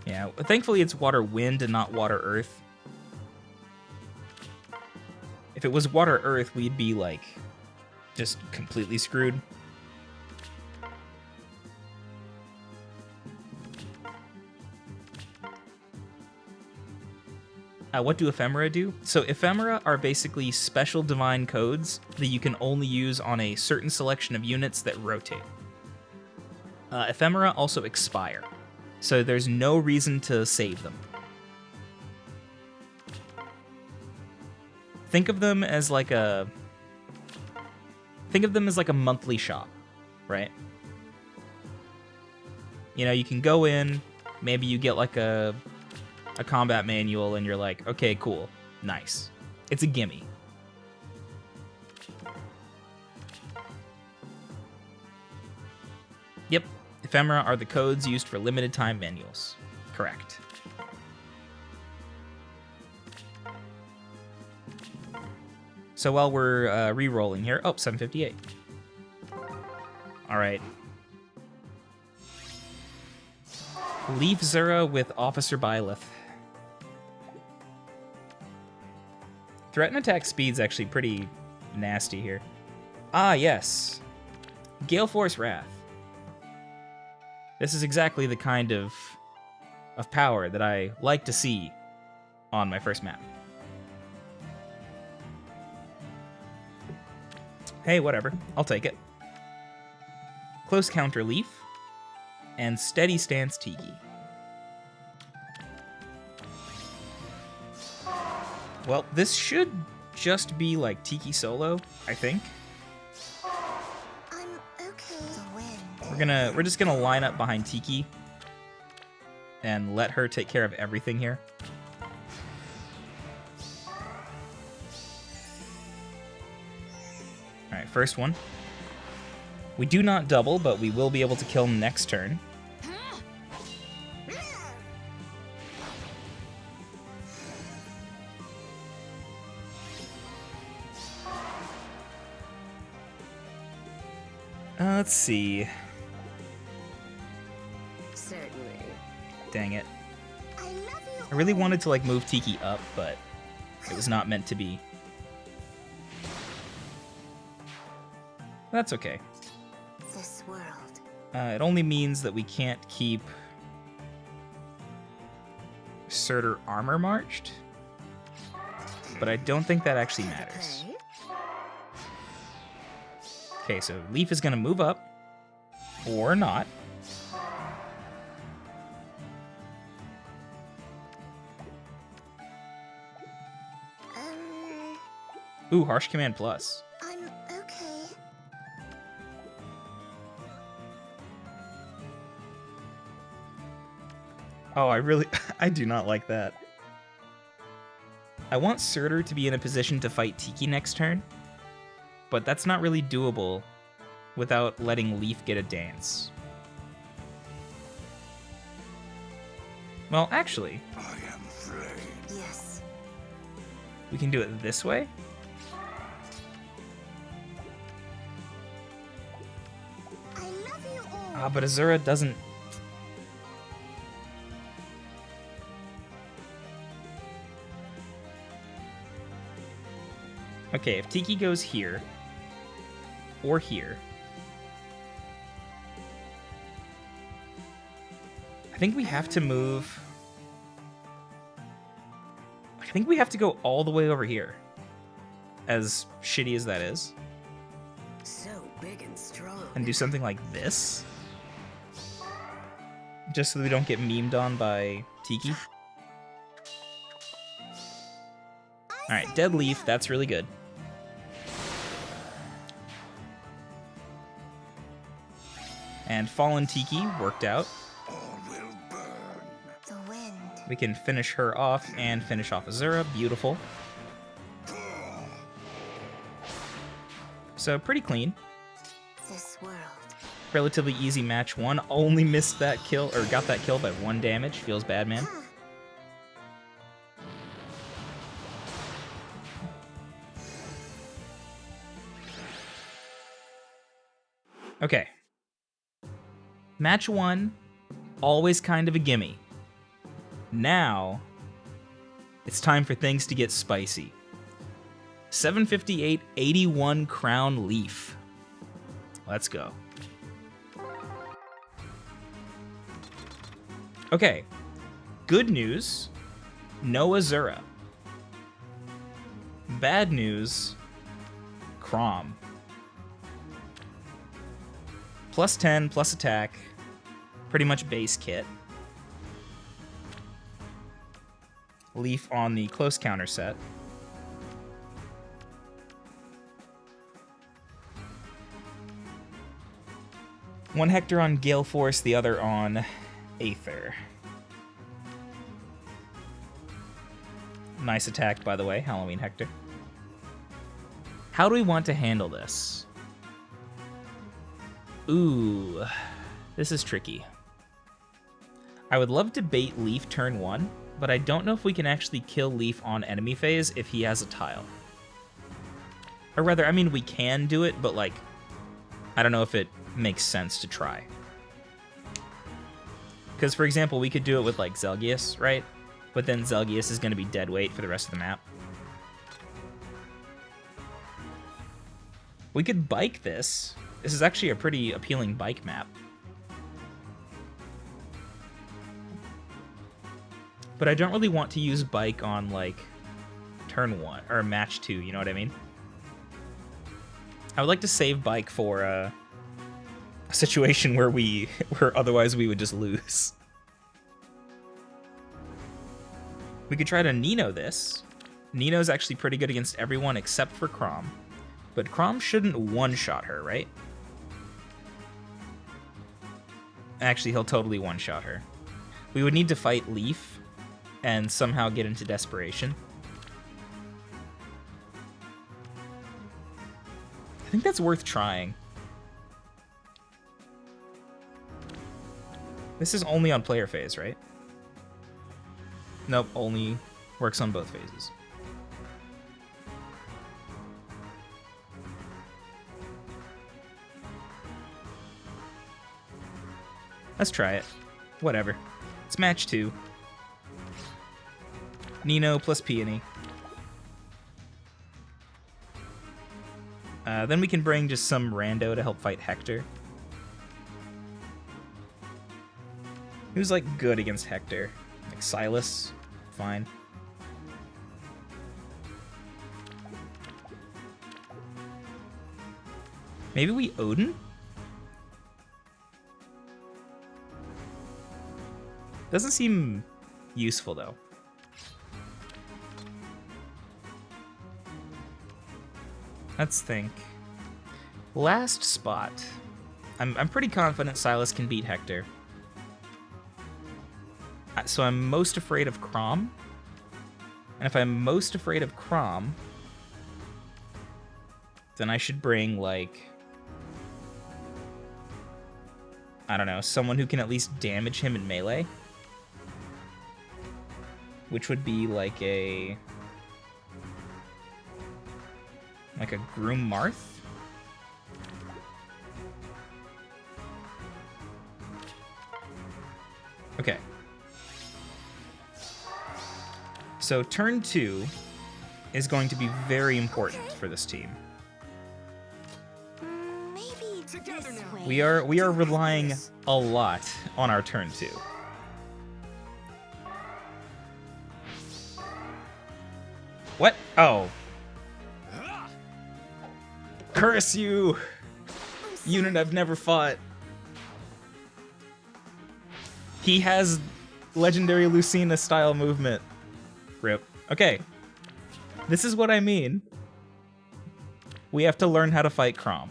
Yeah, thankfully it's water wind and not water earth. If it was water earth, we'd be like just completely screwed. What do ephemera do? So ephemera are basically special divine codes that you can only use on a certain selection of units that rotate. Ephemera also expire, so there's no reason to save them. Think of them as like a monthly shop, right? You know, you can go in, maybe you get like a combat manual, and you're like, okay, cool, nice. It's a gimme. Yep, ephemera are the codes used for limited time manuals. Correct. So while we're re-rolling here, 758. All right. Leaf Zura with Officer Byleth. Threat and attack speed's actually pretty nasty here. Ah, yes. Gale Force Wrath. This is exactly the kind of power that I like to see on my first map. Hey, whatever. I'll take it. Close Counter Leaf and Steady Stance Tiki. Well, this should just be like Tiki solo, I think. I'm okay. We're just gonna line up behind Tiki and let her take care of everything here. All right, first one. We do not double, but we will be able to kill him next turn. Let's see. Certainly. Dang it. I love you. I really wanted to like move Tiki up, but it was not meant to be. That's okay. This world. It only means that we can't keep Surtur armor marched, but I don't think that actually matters. Okay, so Leaf is gonna move up, or not. Ooh, Harsh Command Plus. I'm okay. Oh, I do not like that. I want Surtur to be in a position to fight Tiki next turn, but that's not really doable without letting Leaf get a dance. Well, actually, I am afraid. Yes. we can do it this way. I love you all. Ah, but Azura doesn't... Okay, if Tiki goes here, or here, I think we have to move... I think we have to go all the way over here, as shitty as that is, So big and strong. and do something like this, just so we don't get memed on by Tiki. Alright, Dead Leaf, that's really good. And Fallen Tiki worked out. All will burn. The wind. We can finish her off and finish off Azura. Beautiful. So pretty clean. This world. Relatively easy match one. Only missed that kill, or got that kill by 1 damage. Feels bad, man. Okay. Match 1, always kind of a gimme. Now, it's time for things to get spicy. 758, 81 crown leaf. Let's go. Okay, good news, no Azura. Bad news, Chrom. Plus 10, plus attack, pretty much base kit. Leaf on the close counter set. One Hector on Gale Force, the other on Aether. Nice attack, by the way, Halloween Hector. How do we want to handle this? Ooh, this is tricky. I would love to bait Leaf turn 1, but I don't know if we can actually kill Leaf on enemy phase if he has a tile. Or rather, I mean, we can do it, but like, I don't know if it makes sense to try. Because, for example, we could do it with, like, Zelgius, right? But then Zelgius is going to be dead weight for the rest of the map. We could bike this. This is actually a pretty appealing bike map. But I don't really want to use bike on, like, turn 1, or match 2, you know what I mean? I would like to save bike for, a situation where where otherwise we would just lose. We could try to Nino this. Nino's actually pretty good against everyone except for Chrom. But Chrom shouldn't one-shot her, right? Actually, he'll totally one-shot her. We would need to fight Leaf and somehow get into desperation. I think that's worth trying. This is only on player phase, right? Nope, only works on both phases. Let's try it. Whatever. It's match 2. Nino plus Peony. Then we can bring just some rando to help fight Hector. Who's, like, good against Hector? Like, Silas? Fine. Maybe we Odin? Doesn't seem useful, though. Let's think. Last spot. I'm pretty confident Silas can beat Hector. So I'm most afraid of Chrom. And if I'm most afraid of Chrom, then I should bring, like, I don't know, someone who can at least damage him in melee. Which would be like a Groom Marth? Okay. So turn 2 is going to be very important for this team. Maybe this way. We are relying a lot on our turn 2. What? Oh. Curse you! Unit I've never fought. He has legendary Lucina style movement. Rip. Okay. This is what I mean. We have to learn how to fight Chrom.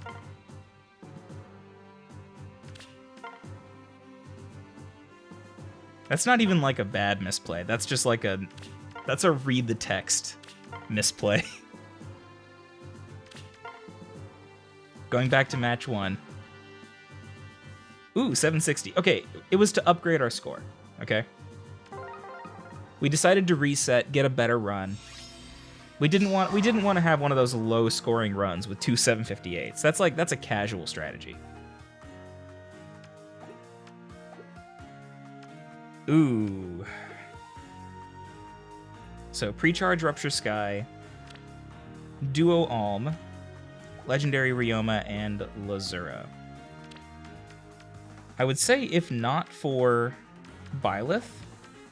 That's not even like a bad misplay. That's just like that's a read the text misplay. Going back to match 1. Ooh, 760. Okay, it was to upgrade our score, okay? We decided to reset, get a better run. We didn't want to have one of those low scoring runs with 2 758s. That's a casual strategy. Ooh. So Precharge Rupture Sky, Duo Alm, Legendary Ryoma, and Lazura. I would say if not for Byleth,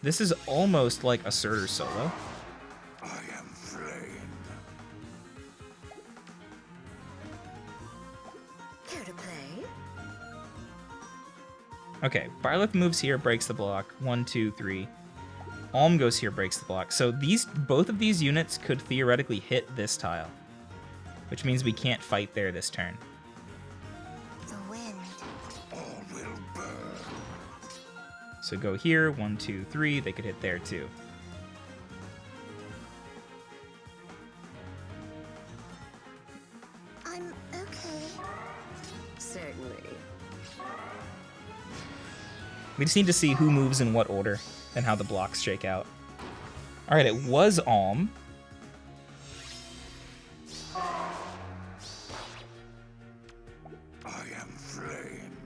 this is almost like a Surtur solo. I am flame. Care to play? Okay, Byleth moves here, breaks the block. 1, 2, 3. Alm goes here, breaks the block. So both of these units could theoretically hit this tile, which means we can't fight there this turn. The wind. All will burn. So go here, 1, 2, 3. They could hit there too. I'm okay. Certainly. We just need to see who moves in what order and how the blocks shake out. All right, it was Alm. I am flame.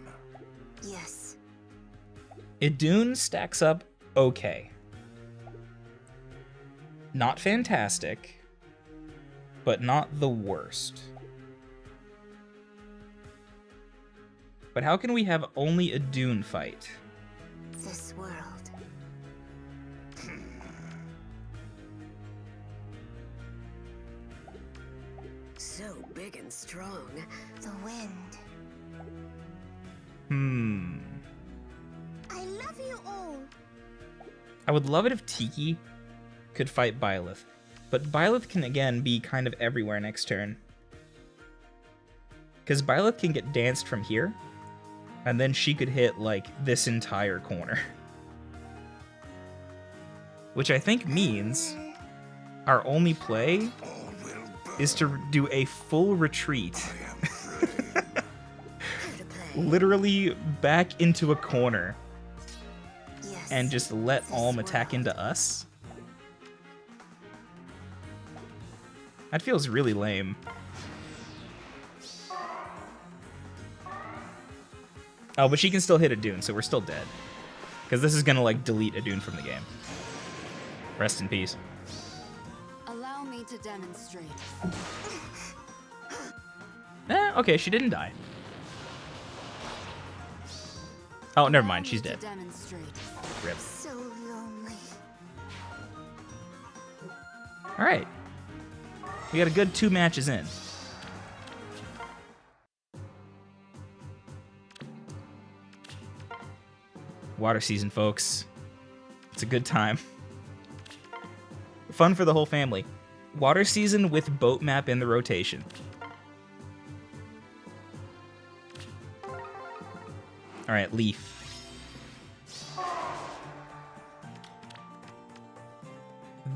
Yes. Idun stacks up okay. Not fantastic, but not the worst. But how can we have only a Idun fight? This world. So big and strong. The wind. I love you all. I would love it if Tiki could fight Byleth, but Byleth can again be kind of everywhere next turn. Because Byleth can get danced from here, and then she could hit, like, this entire corner. Which I think means our only play All will burn. is to do a full retreat, I am flame. Care to play? literally back into a corner, Yes. and just let This Alm attack world. into us. That feels really lame. Oh, but she can still hit a Dune, so we're still dead. Because this is gonna, like, delete a Dune from the game. Rest in peace. Allow me to demonstrate. Okay, she didn't die. Oh, never mind, she's Allow me dead. to demonstrate. Rip. So lonely. Alright. We got a good 2 matches in. Water season, folks. It's a good time. Fun for the whole family. Water season with boat map in the rotation. Alright, Leaf.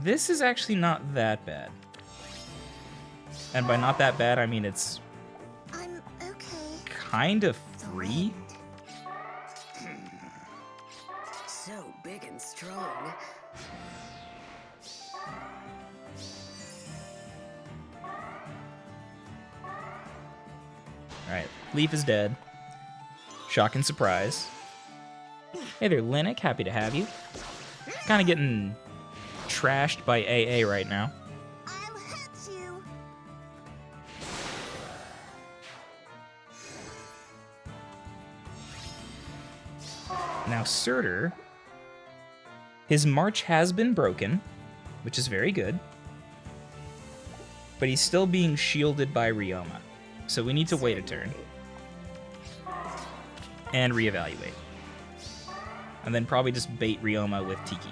This is actually not that bad. And by not that bad, I mean it's I'm okay. kind of The free. wind. So big and strong. Alright, Leaf is dead. Shock and surprise. Hey there, Linux. Happy to have you. Kind of getting trashed by AA right now. I'll hit you. Now, Surtur, his march has been broken, which is very good. But he's still being shielded by Ryoma. So we need to wait a turn. And reevaluate. And then probably just bait Ryoma with Tiki.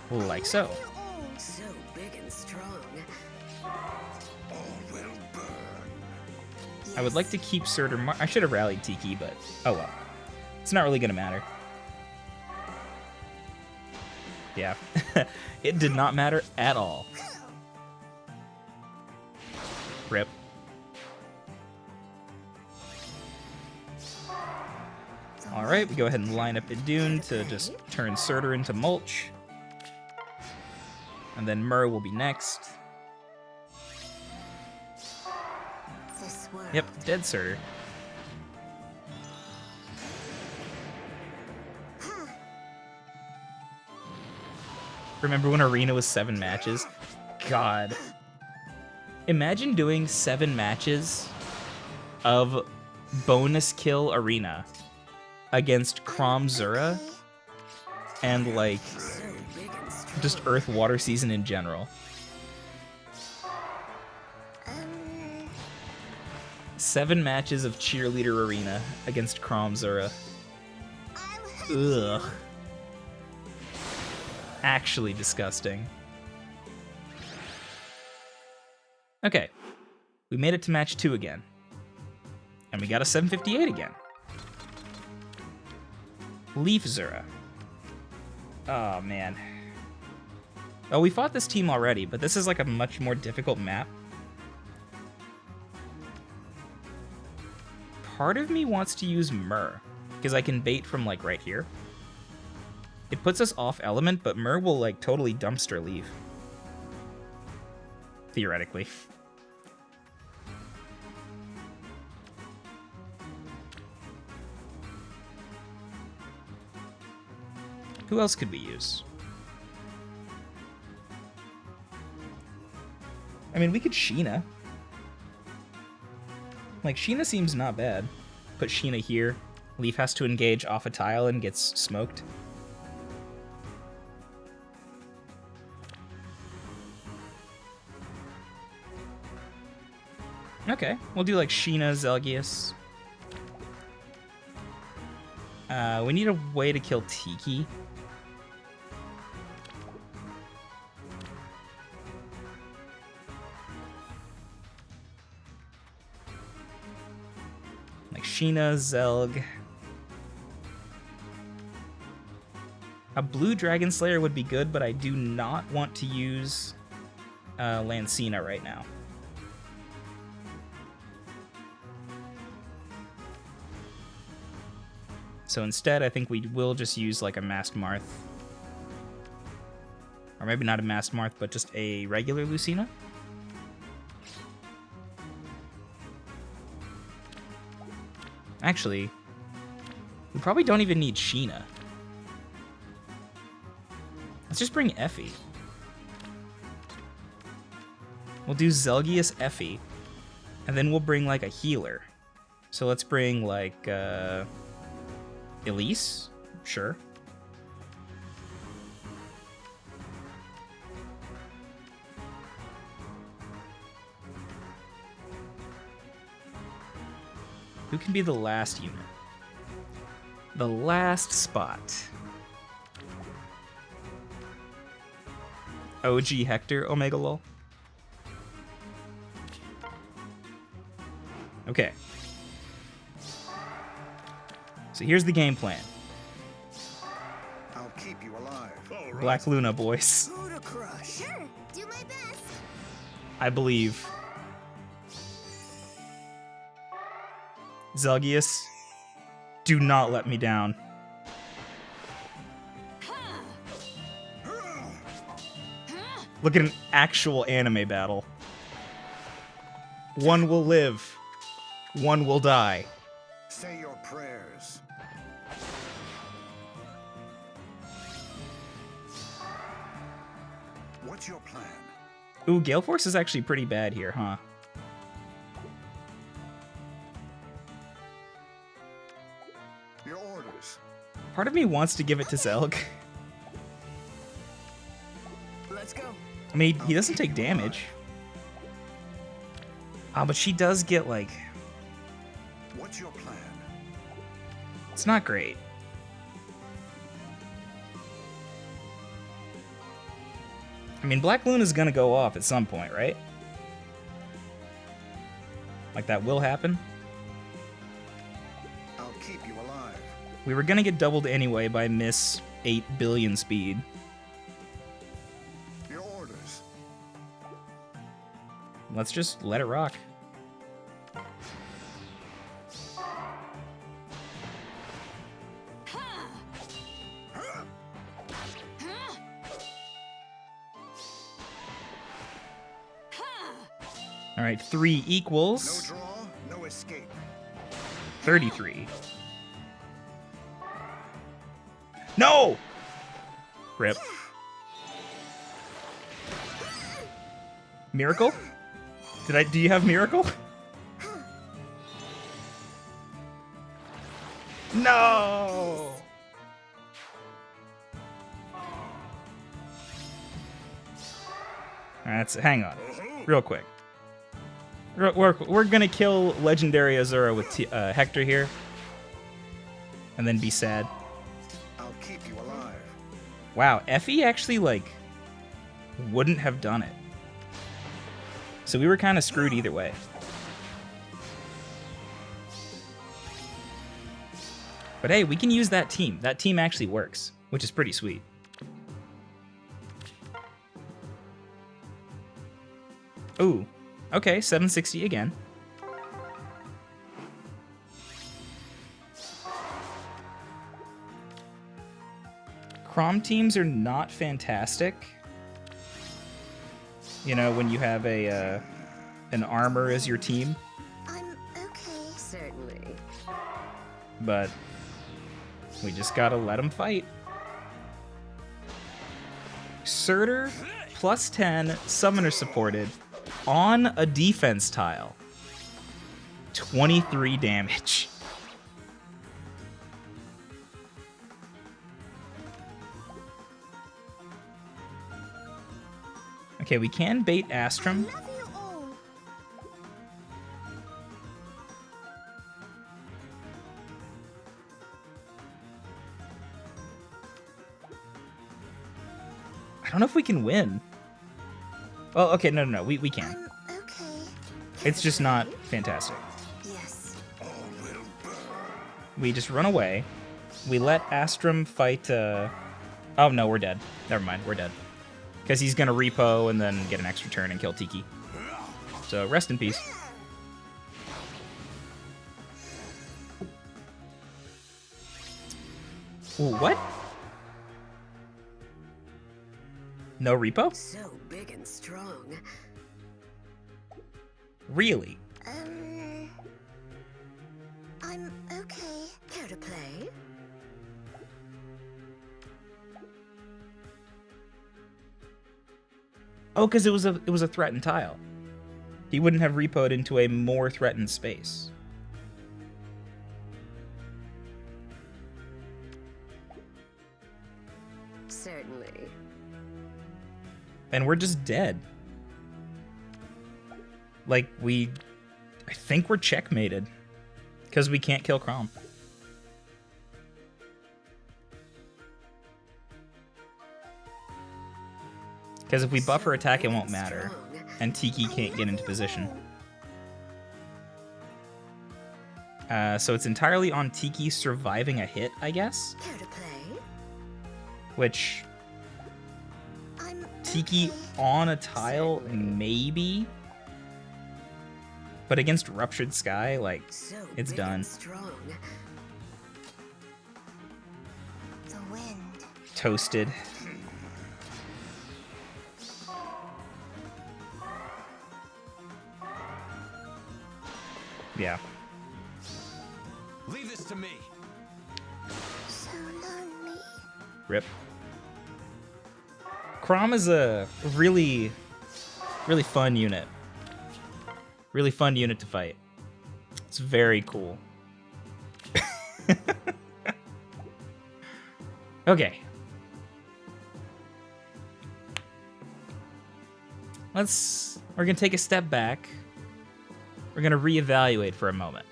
Like so. You all. So big and strong. All will burn. I would like to keep Surtur. I should have rallied Tiki, but oh well. It's not really gonna matter. Yeah, it did not matter at all. Rip. All right, we go ahead and line up Idun to just turn Surtur into mulch. And then Mur will be next. This world. Yep, dead Surtur. Remember when Arena was 7 matches? God. Imagine doing 7 matches of bonus kill Arena against Chrom Zura and, like, So big and strong. just Earth Water Season in general. Um, 7 matches of Cheerleader Arena against Chrom Zura. I'll hit Ugh. you. Actually disgusting. Okay. We made it to match 2 again. And we got a 758 again. Leaf Zura. Oh, man. Oh, we fought this team already, but this is like a much more difficult map. Part of me wants to use Myrrh, because I can bait from, like, right here. It puts us off element, but Myrrh will, like, totally dumpster leave. Theoretically. Who else could we use? I mean, we could Sheena. Like, Sheena seems not bad. Put Sheena here. Leaf has to engage off a tile and gets smoked. Okay, we'll do like Sheena, Zelgius. We need a way to kill Tiki. Like Sheena, Zelg. A blue Dragon Slayer would be good, but I do not want to use Lancina right now. So instead, I think we will just use like a Masked Marth. Or maybe not a Masked Marth, but just a regular Lucina. Actually, we probably don't even need Sheena. Let's just bring Effie. We'll do Zelgius Effie, and then we'll bring like a healer. So let's bring like Elise? Sure. Who can be the last unit? The last spot. OG Hector Omega Lol. Okay. So here's the game plan. I'll keep you alive. All right. Black Luna, boys. Who to crush? Sure, do my best. I believe. Zelgius, do not let me down. Look at an actual anime battle. One will live. One will die. Say your prayers. What's your plan? Ooh, Gale Force is actually pretty bad here, huh? Your orders. Part of me wants to give it to Zelg. Let's go. I mean, he doesn't take damage. Ah, but she does get, like... What's your plan? It's not great. I mean, Black Luna's gonna go off at some point, right? Like, that will happen. I'll keep you alive. We were gonna get doubled anyway by Miss 8 billion speed. Your orders. Let's just let it rock. All right, 3 No equals draw, no escape. 33. No! Rip. Miracle? Do you have Miracle? No! Hang on. Real quick. We're gonna kill Legendary Azura with Hector here. And then be sad. I'll keep you alive. Wow, Effie actually, like, wouldn't have done it. So we were kind of screwed either way. But hey, we can use that team. That team actually works, which is pretty sweet. Ooh, okay, 760 again. Chrom teams are not fantastic. You know, when you have an armor as your team. I'm okay. Certainly. But we just gotta let them fight. Surtur, plus 10, summoner supported, on a defense tile. 23 damage. Okay, we can bait Astrum. Love you all. I don't know if we can win. Well, okay, no, we can. I'm okay. It's just not fantastic. Yes. All will burn. We just run away. We let Astrum fight, Oh no, we're dead. Never mind, we're dead. Because he's gonna repo and then get an extra turn and kill Tiki. So rest in peace. Ooh, what? No repo? So big and strong. Really? I'm okay. Care to play? Oh, because it was a threatened tile. He wouldn't have repoed into a more threatened space. Certainly. And we're just dead. Like, I think we're checkmated. Because we can't kill Chrom. Because if we buffer attack, it won't matter. And Tiki can't get into position. So it's entirely on Tiki surviving a hit, I guess? Care to play? Which, I'm Tiki okay. on a tile, maybe? But against Ruptured Sky, like, So it's big done. and strong. The wind. Toasted. Yeah. Leave this to me. So lonely. Rip. Chrom is a really fun unit. Really fun unit to fight. It's very cool. Okay. We're gonna take a step back. We're gonna reevaluate for a moment.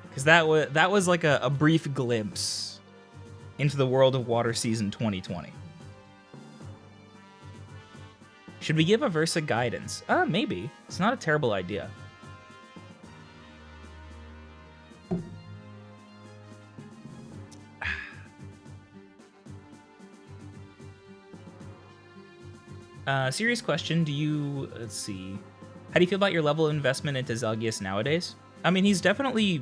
Because that was like a brief glimpse into the world of Water Season 2020. Should we give Aversa guidance? Maybe. It's not a terrible idea. Serious question. Let's see. How do you feel about your level of investment into Zelgius nowadays? I mean, he's definitely,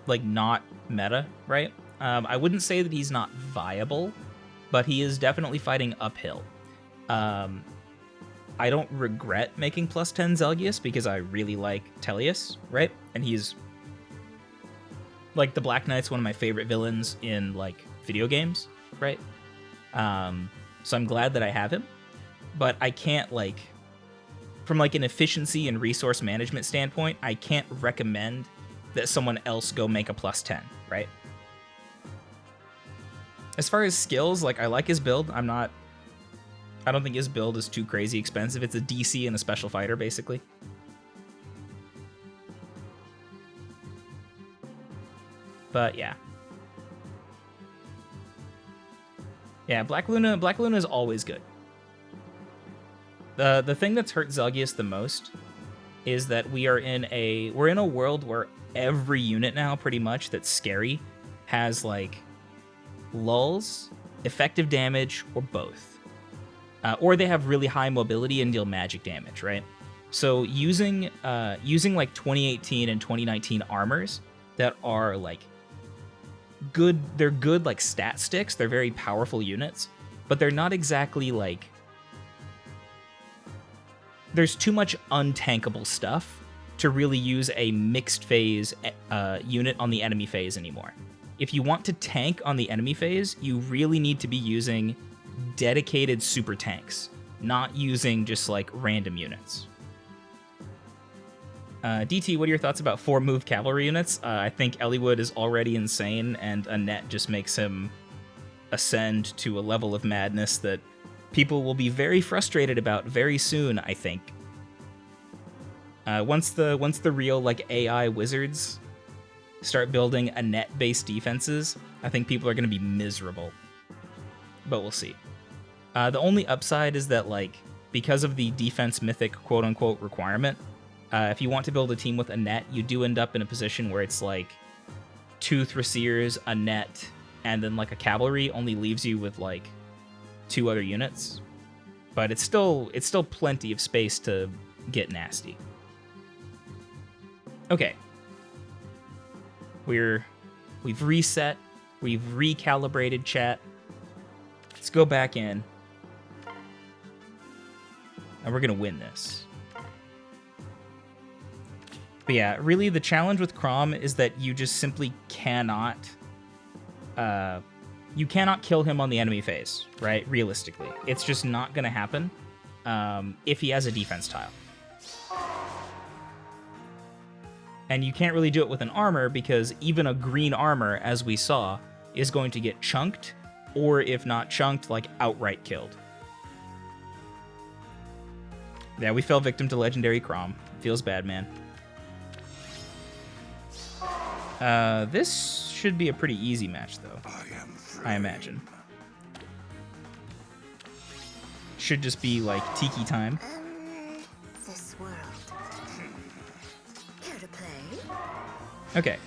like, not meta, right? I wouldn't say that he's not viable, but he is definitely fighting uphill. I don't regret making plus 10 Zelgius because I really like Tellius, right? And he's, like, the Black Knight's one of my favorite villains in, like, video games, right? so I'm glad that I have him. But I can't, like, from like an efficiency and resource management standpoint, I can't recommend that someone else go make a +10, right? As far as skills, like, I like his build. I don't think his build is too crazy expensive. It's a DC and a special fighter, basically. But yeah. Yeah, Black Luna is always good. The thing that's hurt Zelgius the most is that we're in a world where every unit now, pretty much, that's scary has like lulls, effective damage, or both. Or they have really high mobility and deal magic damage, right? So using like 2018 and 2019 armors that are like good, they're good like stat sticks, they're very powerful units, but they're not exactly like, there's too much untankable stuff to really use a mixed phase unit on the enemy phase anymore. If you want to tank on the enemy phase, you really need to be using dedicated super tanks, not using just like random units. DT, what are your thoughts about 4-move cavalry units? I think Eliwood is already insane, and a net just makes him ascend to a level of madness that people will be very frustrated about very soon, I think. Once the real like AI wizards start building a net-based defenses, I think people are going to be miserable. But we'll see. The only upside is that, like, because of the defense mythic quote-unquote requirement, if you want to build a team with a net, you do end up in a position where it's like 2 Thrasirs, a net, and then like a cavalry only leaves you with like 2 other units. But it's still plenty of space to get nasty. Okay. We've reset, we've recalibrated chat. Let's go back in. And we're gonna win this. But yeah, really the challenge with Chrom is that you just simply cannot you cannot kill him on the enemy phase, right? Realistically. It's just not gonna happen if he has a defense tile. And you can't really do it with an armor because even a green armor, as we saw, is going to get chunked, or if not chunked, like outright killed. Yeah, we fell victim to Legendary Chrom. Feels bad, man. This should be a pretty easy match, though. I imagine. Should just be like Tiki time. This world. Care to play? Okay.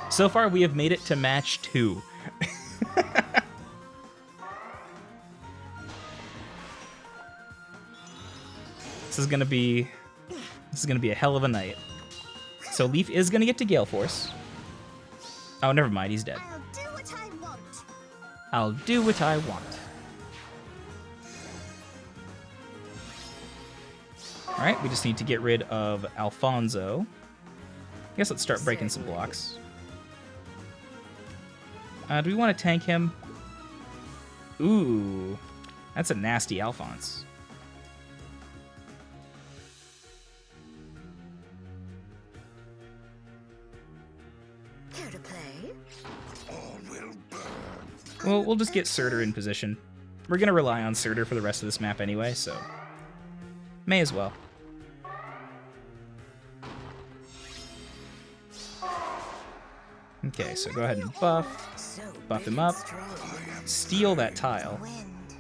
So far, we have made it to match 2. This is gonna be a hell of a night. So Leaf is gonna get to Gale Force. Oh, never mind, he's dead. I'll do what I want. I'll do what I want. Alright, we just need to get rid of Alfonso. I guess let's start breaking some blocks. Do we want to tank him? Ooh, that's a nasty Alphonse. Care to play? All will burn. Well, we'll just get Surtur in position. We're going to rely on Surtur for the rest of this map anyway, so may as well. Okay, so go ahead and buff. So Buff big him and up. strong. Steal that tile. Wind.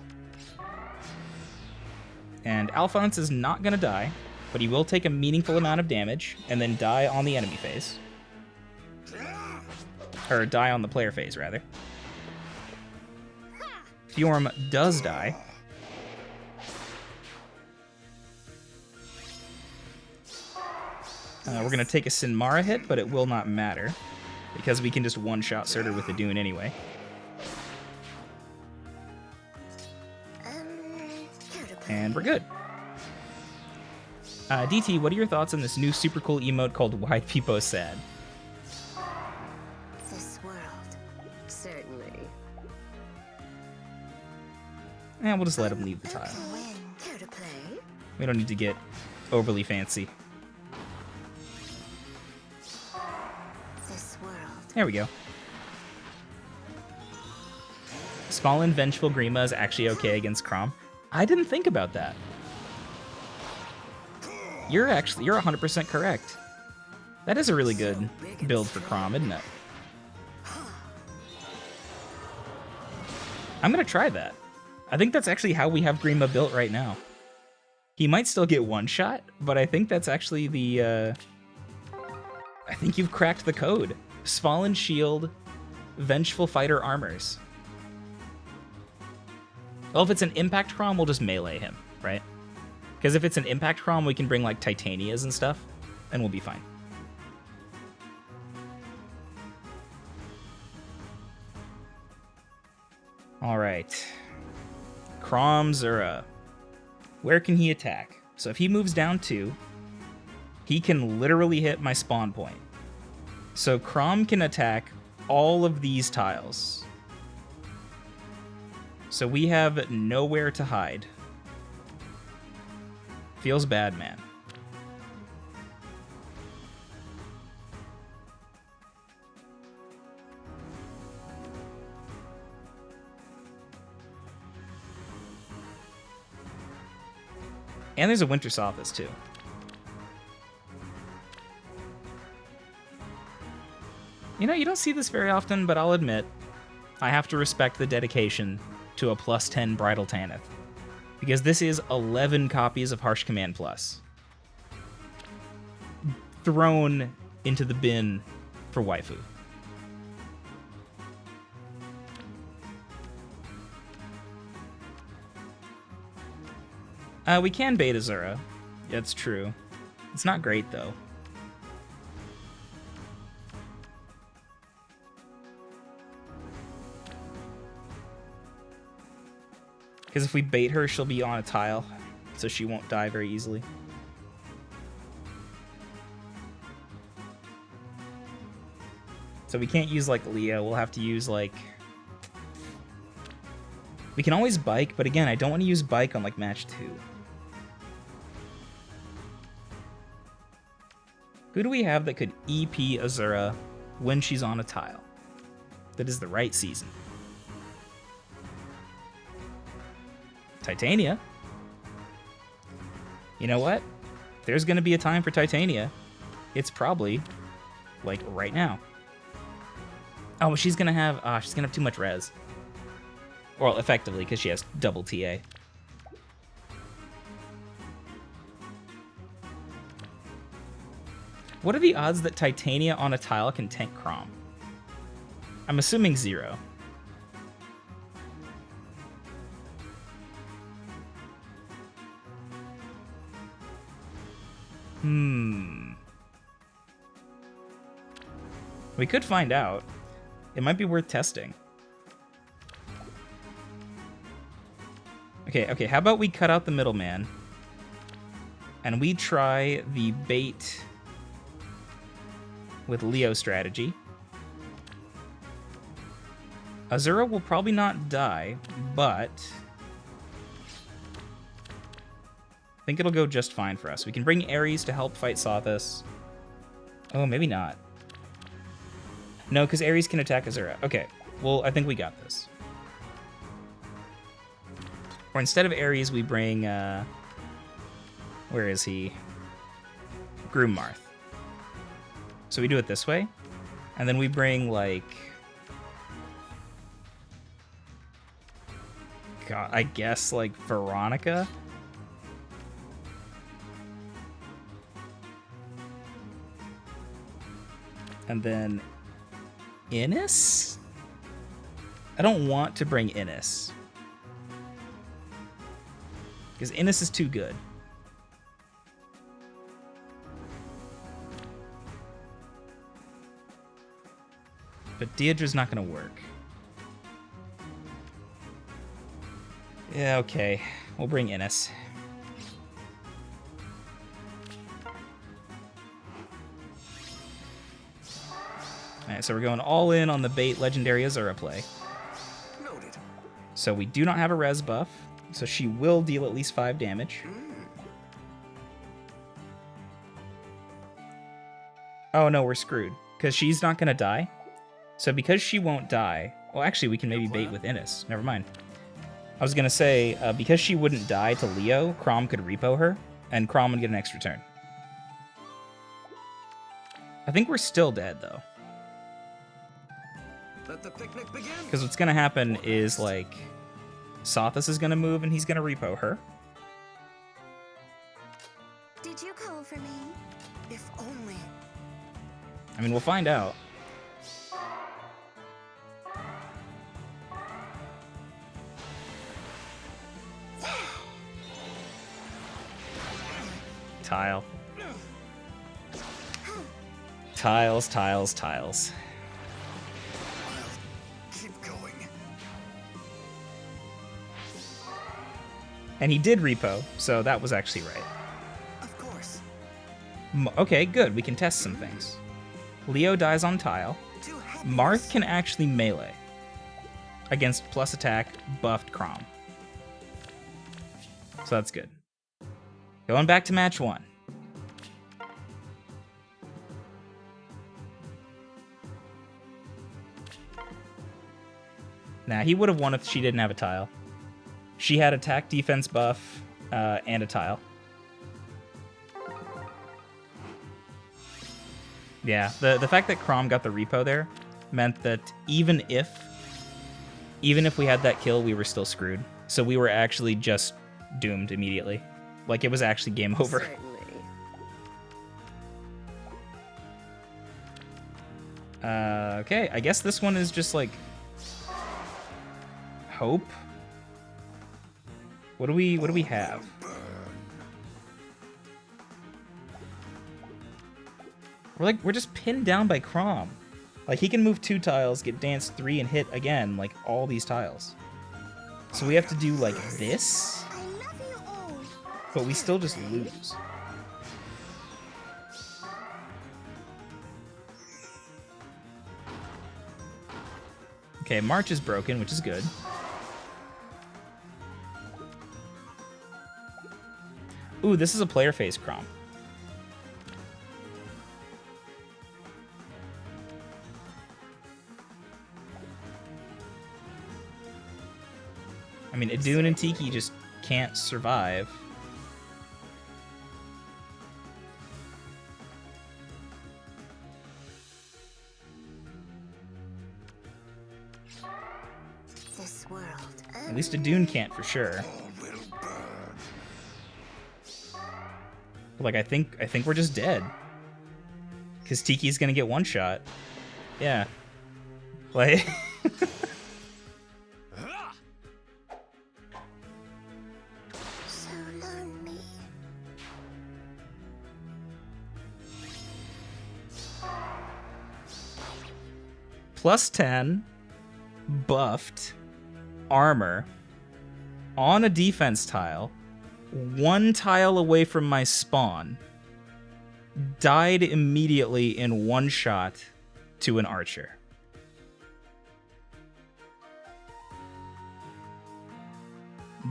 And Alphonse is not going to die, but he will take a meaningful amount of damage and then die on the enemy phase. Or die on the player phase, rather. Fjorm does die. We're going to take a Sinmara hit, but it will not matter, because we can just one-shot Surtur with the Dune anyway. Care to play? And we're good. DT, what are your thoughts on this new super cool emote called Why People Sad? This world. Certainly. And we'll just let him leave the tile. Care to play? We don't need to get overly fancy. This world. There we go. Small and Vengeful Grima is actually okay against Chrom. I didn't think about that. You're 100% correct. That is a really good build for Chrom, isn't it? I'm gonna try that. I think that's actually how we have Grima built right now. He might still get one shot, but I think that's actually the, I think you've cracked the code. Svalin Shield, Vengeful Fighter Armors. Well, if it's an Impact Chrom, we'll just melee him, right? Because if it's an Impact Chrom, we can bring, like, Titanias and stuff, and we'll be fine. Alright. Chrom Zura. Where can he attack? So if he moves down 2, he can literally hit my spawn point. So Chrom can attack all of these tiles. So we have nowhere to hide. Feels bad, man. And there's a Winter Sophist, too. You know, you don't see this very often, but I'll admit, I have to respect the dedication to a +10 Bridal Tanith. Because this is 11 copies of Harsh Command Plus. Thrown into the bin for waifu. We can bait Azura. That's true. It's not great, though. Because if we bait her, she'll be on a tile, so she won't die very easily. So we can't use, like, Leah. We'll have to use, like... We can always bike, but again, I don't want to use bike on, like, match 2. Who do we have that could EP Azura when she's on a tile? That is the right season. Titania. You know what? There's gonna be a time for Titania. It's probably, like, right now. Oh, she's gonna have too much res. Well, effectively, because she has double TA. What are the odds that Titania on a tile can tank Chrom? I'm assuming 0. We could find out. It might be worth testing. Okay, how about we cut out the middleman and we try the bait with Leo strategy. Azura will probably not die, but I think it'll go just fine for us. We can bring Ares to help fight Sothis. Oh, maybe not. No, because Ares can attack Azura. Okay, well, I think we got this. Or instead of Ares, we bring, where is he? Groommarth. So we do it this way, and then we bring, like, God, I guess, like, Veronica? And then Innis? I don't want to bring Innis. Because Innis is too good. But Deidre's not going to work. Yeah, okay. We'll bring Innis. Alright, so we're going all in on the bait Legendary Azura play. Noted. So we do not have a res buff. So she will deal at least 5 damage. Oh no, we're screwed. Because she's not going to die. So because she won't die... Well, actually, we can maybe bait with Innis. Never mind. I was going to say, because she wouldn't die to Leo, Chrom could repo her, and Chrom would get an extra turn. I think we're still dead, though. Let the picnic begin. Because what's going to happen is, like, Sothis is going to move, and he's going to repo her. Did you call for me? If only. I mean, we'll find out. Tile. Tiles, tiles, tiles. Keep going. And he did repo, so that was actually right. Of course. Okay, good. We can test some things. Leo dies on tile. Too heavy. Marth can actually melee against plus attack buffed Chrom. So that's good. Going back to match 1. Nah, he would have won if she didn't have a tile. She had attack defense buff and a tile. Yeah, the fact that Chrom got the repo there meant that even if we had that kill, we were still screwed. So we were actually just doomed immediately. Like, it was actually game over. Certainly. Okay, I guess this one is just, like, hope. What do we have? We're just pinned down by Chrom. Like, he can move 2 tiles, get dance 3, and hit again, like, all these tiles. So we have to do, like, this, I love you all. but we still just lose. Okay, March is broken, which is good. Ooh, this is a player face Chrom. I mean, Idun and Tiki just can't survive. This world. At least Idun can't for sure. All will burn. Like, I think we're just dead. Cause Tiki's gonna get 1 shot. Yeah. Like So lonely. plus 10 buffed armor on a defense tile, 1 tile away from my spawn, died immediately in 1 shot to an archer.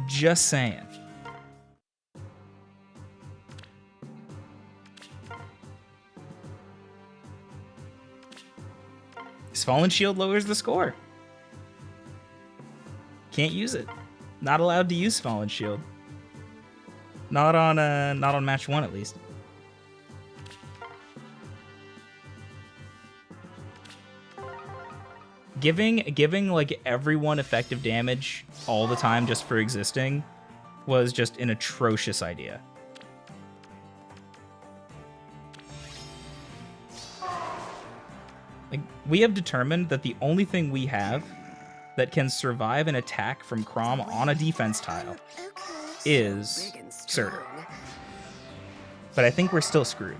Just saying. His Fallen Shield lowers the score. Can't use it. Not allowed to use Fallen Shield. Not on match 1 at least. Giving like everyone effective damage all the time just for existing was just an atrocious idea. Like, we have determined that the only thing we have that can survive an attack from Chrom on a defense tile Okay. is Big and Surtur. strong. But I think we're still screwed.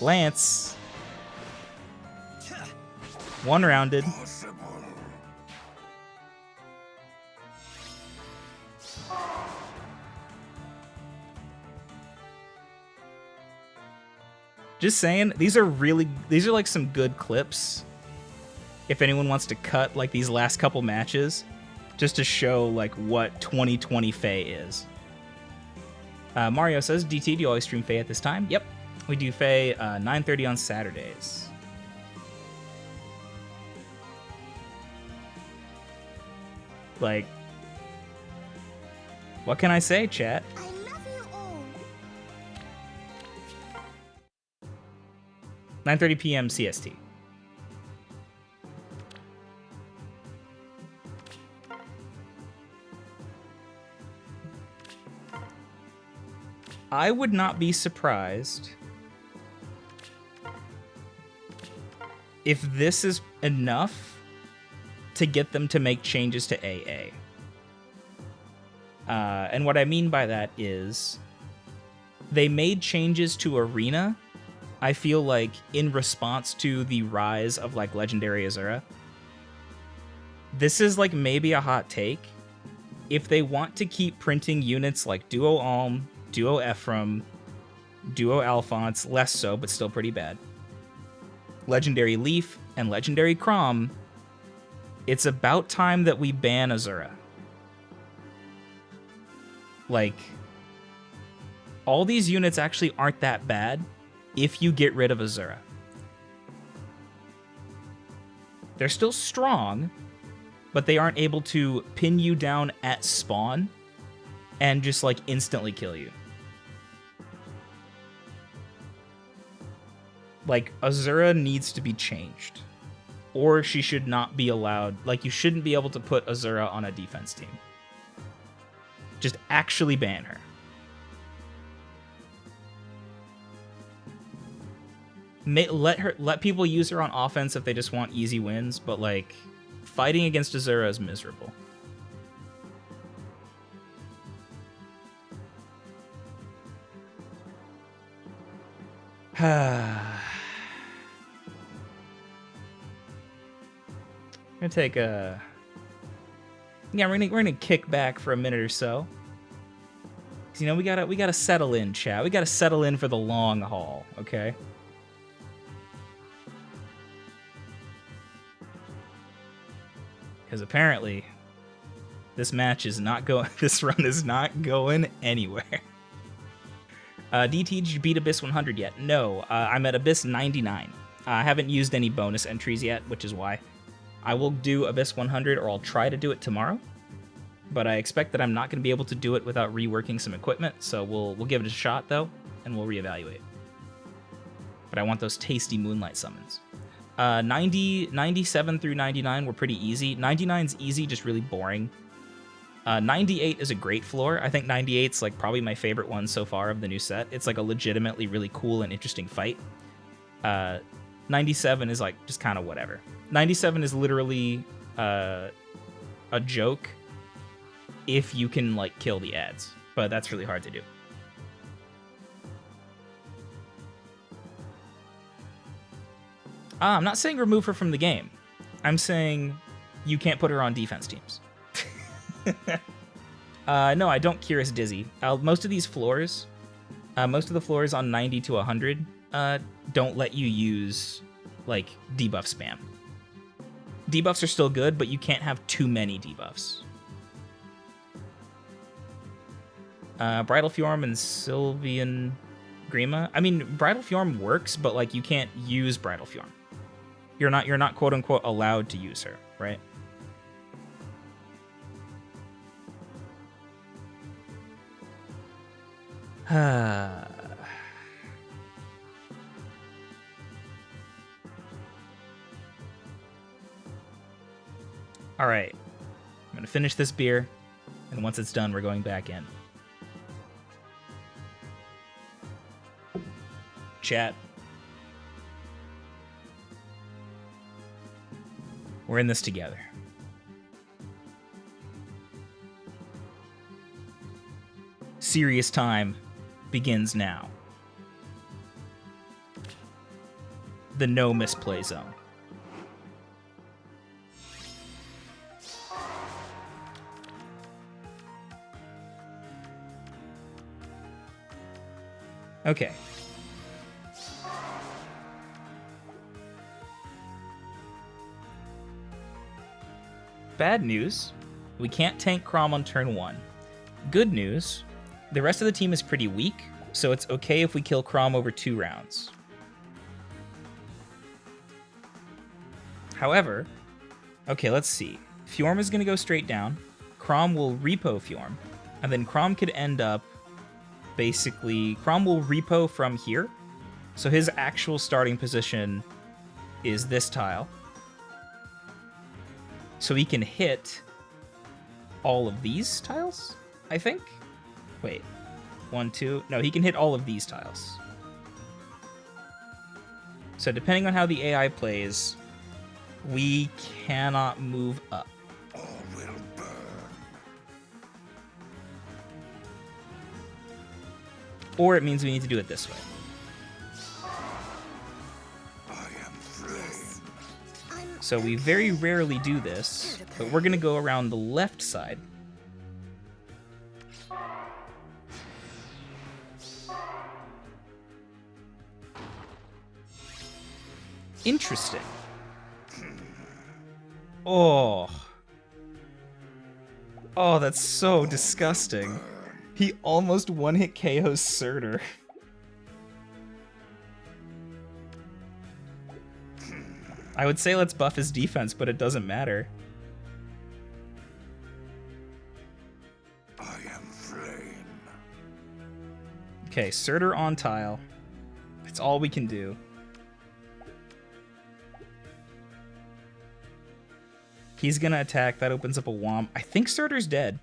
Lance. 1 rounded. Possible. Just saying, these are like some good clips. If anyone wants to cut like these last couple matches, just to show like what 2020 Faye is. Mario says, DT, do you always stream Faye at this time? Yep, we do Faye 9:30 on Saturdays. Like, what can I say, chat? I love you all. 9:30 p.m. CST. I would not be surprised if this is enough to get them to make changes to AA. And what I mean by that is they made changes to Arena, I feel like, in response to the rise of like Legendary Azura. This is like maybe a hot take. If they want to keep printing units like Duo Alm, Duo Ephraim, Duo Alphonse, less so, but still pretty bad, Legendary Leaf, and Legendary Chrom, it's about time that we ban Azura. Like, all these units actually aren't that bad if you get rid of Azura. They're still strong, but they aren't able to pin you down at spawn and just like instantly kill you. Like, Azura needs to be changed. Or she should not be allowed. Like, you shouldn't be able to put Azura on a defense team. Just actually ban her. Let people use her on offense if they just want easy wins, but like, fighting against Azura is miserable. Gonna take a... Yeah, we're gonna kick back for a minute or so. 'Cause, you know, we gotta settle in, chat. We gotta settle in for the long haul, okay? Because apparently, this match is not going. This run is not going anywhere. DT, did you beat Abyss 100 yet? No, I'm at Abyss 99. I haven't used any bonus entries yet, which is why. I will do Abyss 100, or I'll try to do it tomorrow. But I expect that I'm not going to be able to do it without reworking some equipment, so we'll give it a shot, though, and we'll reevaluate. But I want those tasty Moonlight summons. 97 through 99 were pretty easy. 99's easy, just really boring. 98 is a great floor. I think 98's like probably my favorite one so far of the new set. It's like a legitimately really cool and interesting fight. 97 is like just kind of whatever. 97 is literally a joke if you can like kill the ads, but that's really hard to do. I'm not saying remove her from the game. I'm saying you can't put her on defense teams. No, I don't Curious Dizzy. Most of these floors, most of the floors on 90 to 100 don't let you use like debuff spam. Debuffs are still good, but you can't have too many debuffs. Bridal Fjorm and Sylvian Grima. I mean, Bridal Fjorm works, but like you can't use Bridal Fjorm. You're not quote unquote allowed to use her, right? All right, I'm gonna finish this beer, and once it's done, we're going back in. Chat. We're in this together. Serious time begins now. The no misplay zone. Okay. Bad news, we can't tank Chrom on turn 1. Good news, the rest of the team is pretty weak, so it's okay if we kill Chrom over 2 rounds. However, okay, let's see. Fjorm is going to go straight down. Chrom will repo Fjorm, and then Chrom could end up basically... Chrom will repo from here, so his actual starting position is this tile. So he can hit all of these tiles, I think? Wait, 1, 2... No, he can hit all of these tiles. So depending on how the AI plays, we cannot move up. All will burn. Or it means we need to do it this way. I am free. So we very rarely do this, but we're going to go around the left side. Interesting. Oh. Oh, that's so disgusting. He almost one-hit KO's Surtur. I would say let's buff his defense, but it doesn't matter. I am flame. Okay, Surtur on tile. That's all we can do. He's gonna attack. That opens up a Womp. I think Surtur's dead.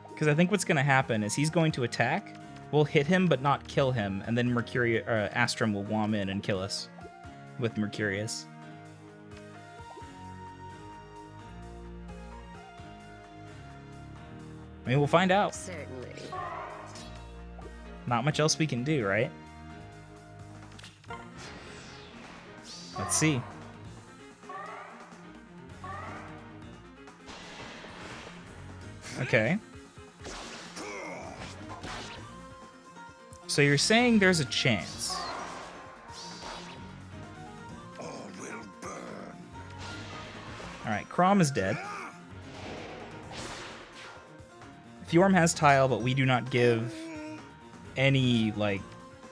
Because I think what's gonna happen is he's going to attack. We'll hit him, but not kill him, and then Astrum will Womp in and kill us with Mercurius. I mean, we'll find out. Certainly. Not much else we can do, right? Let's see. Okay. So you're saying there's a chance. All will burn. Alright, Chrom is dead. Fjorm has tile, but we do not give any, like,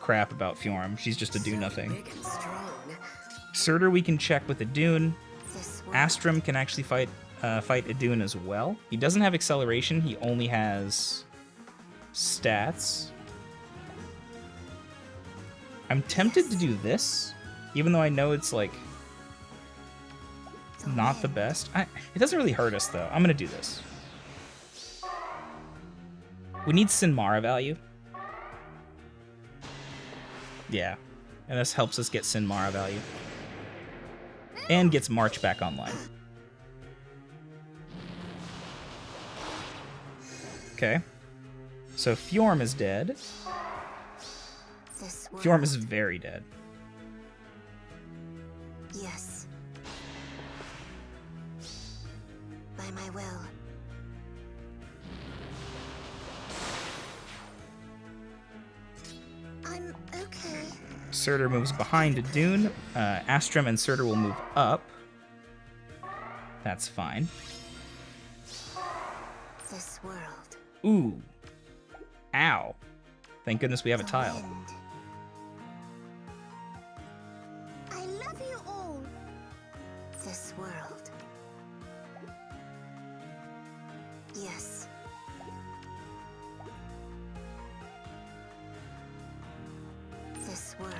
crap about Fjorm. She's just a do-nothing. Big and strong. Surtur we can check with Idun. This world. Astrum can actually fight Idun as well. He doesn't have acceleration, he only has stats. I'm tempted to do this, even though I know it's, like, not the best. It doesn't really hurt us, though. I'm gonna do this. We need Sinmara value. Yeah, and this helps us get Sinmara value. And gets March back online. Okay. So Fjorm is dead. This Fjorm is very dead. Yes. By my will. I'm okay. Surtur moves behind Idun. Astrum and Surtur will move up. That's fine. This world. Ooh. Ow. Thank goodness we have a The tile. wind. I love you all. This world. Yes. This world.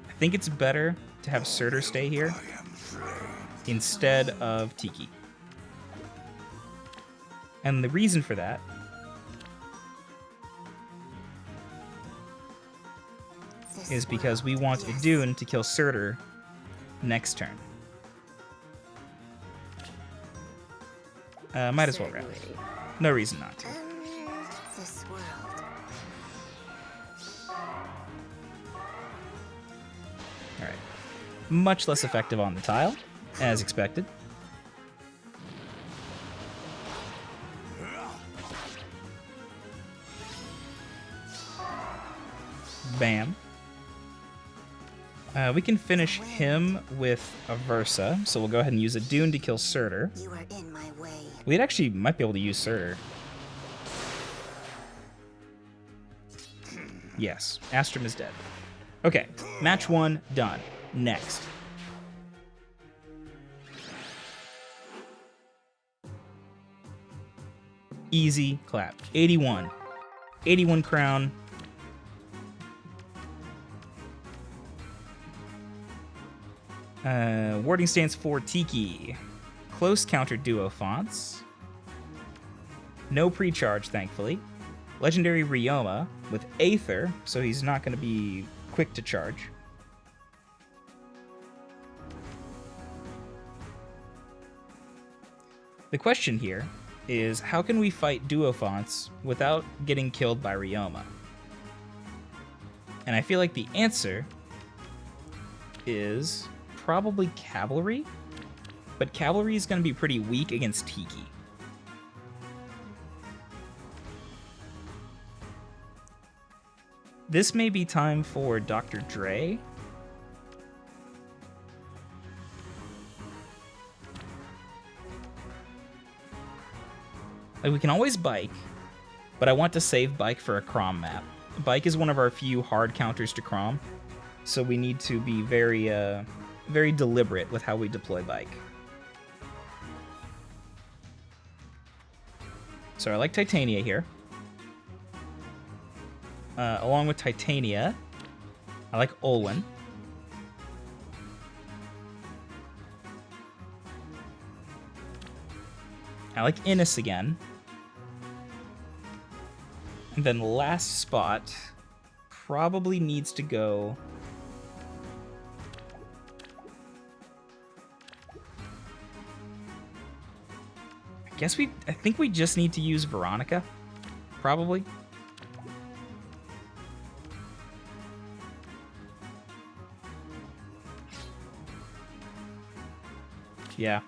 I think it's better to have Surtur stay here I am flame. instead of Tiki. And the reason for that This is because we world. want Yes. Idun to kill Surtur next turn. Might as well wrap. Certainly. No reason not to. This world. Alright. Much less effective on the tile, as expected. Bam. We can finish him with a Versa, so we'll go ahead and use a Dune to kill Surtur. You are in my way. We actually might be able to use Surtur. Yes, Astrum is dead. Okay, match 1, done. Next. Easy clap. 81. 81 crown. Warding stance for Tiki. Close counter duo fonts. No pre-charge, thankfully. Legendary Ryoma with Aether, so he's not going to be quick to charge. The question here is, how can we fight duo fonts without getting killed by Ryoma? And I feel like the answer is probably Cavalry, but Cavalry is going to be pretty weak against Tiki. This may be time for Dr. Dre. Like, we can always bike, but I want to save bike for a Chrom map. Bike is one of our few hard counters to Chrom, so we need to be very, very deliberate with how we deploy bike. So I like Titania here. Along with Titania, I like Olwen. I like Innis again. And then last spot probably needs to go... I think we just need to use Veronica, probably. Yeah.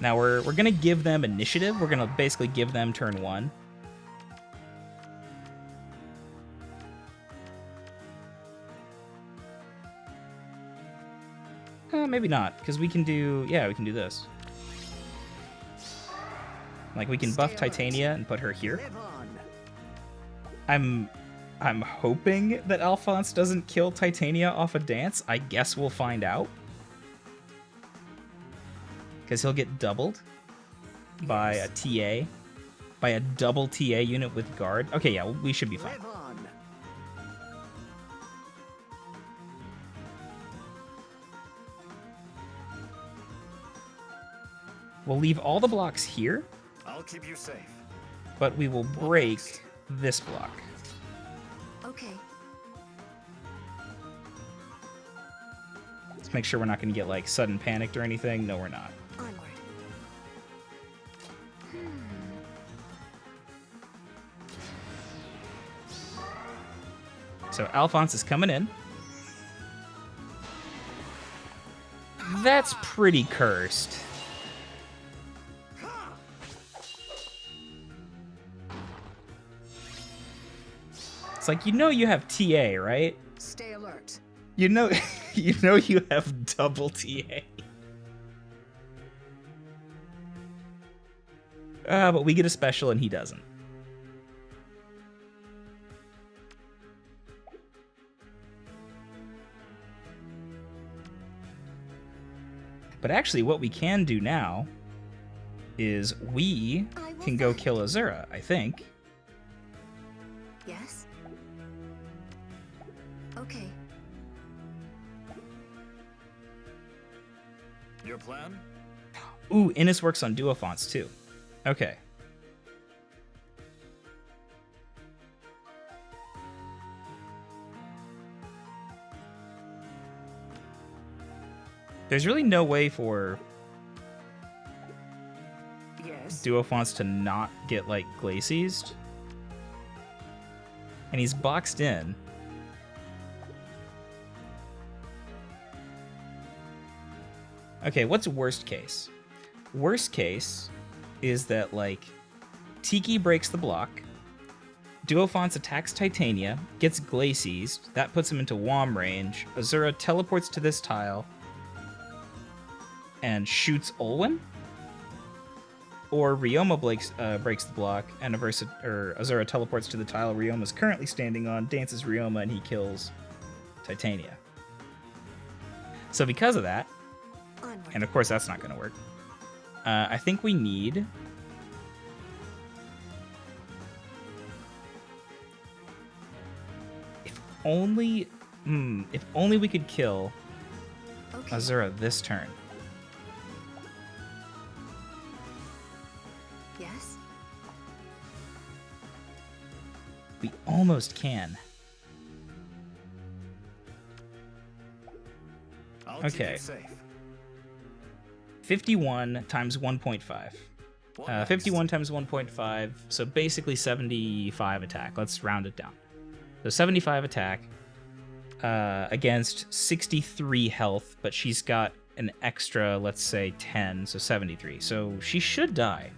Now we're gonna give them initiative. We're gonna basically give them turn 1. Maybe not, because we can do this. Like, we can buff Titania and put her here. I'm hoping that Alphonse doesn't kill Titania off a dance. I guess we'll find out. Because he'll get doubled by a TA. By a double TA unit with guard. Okay, yeah, we should be fine. We'll leave all the blocks here. I'll keep you safe. But we will break this block. Okay. Let's make sure we're not going to get, like, sudden panicked or anything. No, we're not. Onward. So Alphonse is coming in. That's pretty cursed. It's like, you know you have TA, right? Stay alert. You know you have double TA. But we get a special and he doesn't. But actually, what we can do now is we can go kill Azura, I think. Yes? Okay. Your plan? Ooh, Innis works on duo fonts too. Okay. There's really no way for duo fonts to not get, like, glaciesed. And he's boxed in. Okay, what's worst case? Worst case is that, like, Tiki breaks the block, Duophonce attacks Titania, gets Glacies, that puts him into Wom range. Azura teleports to this tile and shoots Olwen? Or Ryoma breaks the block, and Azura teleports to the tile Ryoma's currently standing on, dances Ryoma, and he kills Titania. So because of that, Onward. and of course that's not going to work, I think we need... If only we could kill Okay. Azura this turn. Yes. We almost can. I'll keep Okay. you safe. 51 times 1.5. What next? 51 times 1.5, so basically 75 attack. Let's round it down. So 75 attack against 63 health, but she's got an extra, let's say, 10, so 73. So she should die.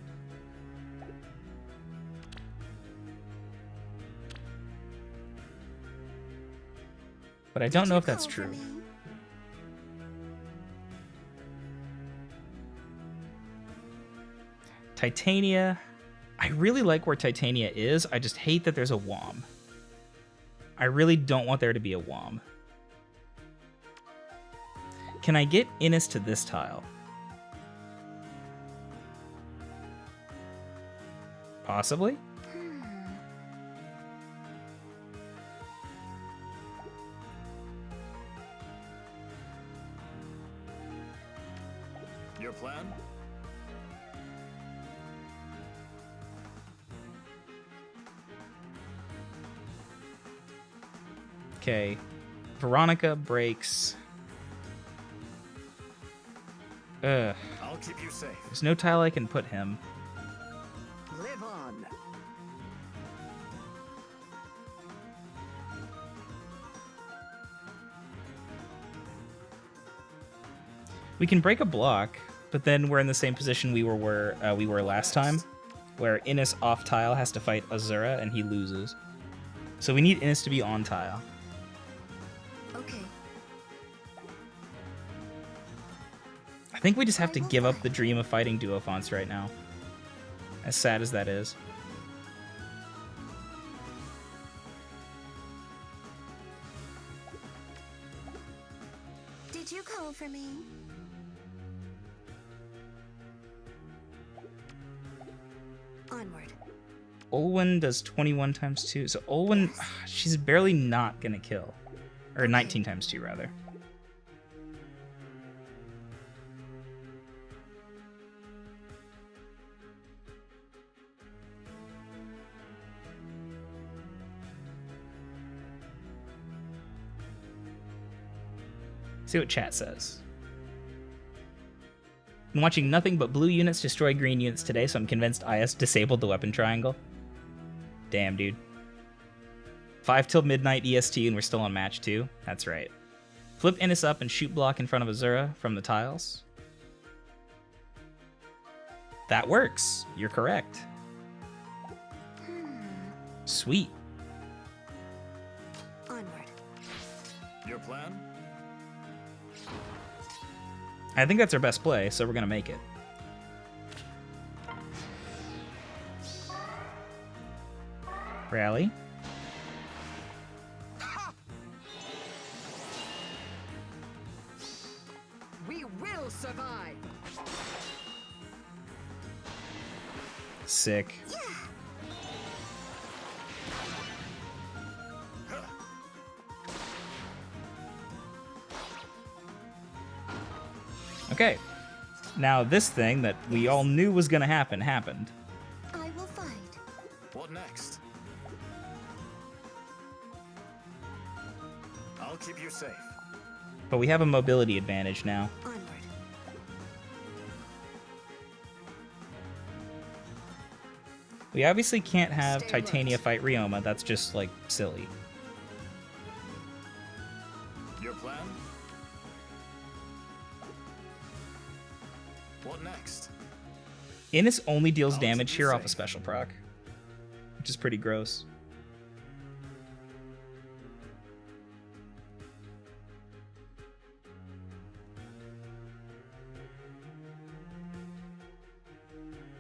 But I don't Did know you if that's call for true. me? Titania, I really like where Titania is. I just hate that there's a Wom. I really don't want there to be a Wom. Can I get Innis to this tile? Possibly? Your plan? Okay. Veronica breaks. Ugh. I'll keep you safe. There's no tile I can put him. Live on. We can break a block, but then we're in the same position we were last time, where Innis off tile has to fight Azura and he loses. So we need Innis to be on tile. Okay. I think we just have to give up the dream of fighting Duophonce right now. As sad as that is. Did you call for me? Onward. Olwen does 21 times 2. So Olwen, she's barely not gonna kill. Or 19 times 2, rather. See what chat says. I'm watching nothing but blue units destroy green units today, so I'm convinced IS disabled the weapon triangle. Damn, dude. 5 till midnight EST and we're still on match 2? That's right. Flip Innis up and shoot block in front of Azura from the tiles. That works. You're correct. Sweet. Onward. Your plan? I think that's our best play, so we're gonna make it. Rally. We will survive. Sick. Okay. Now this thing that we all knew was gonna happen happened. I will fight. What next? I'll keep you safe. But we have a mobility advantage now. Onward. We obviously can't have Stay Titania alert. fight Ryoma. That's just, like, silly. Your plan? What next? Innis only deals I'll damage keep you here off a safe. special proc, which is pretty gross.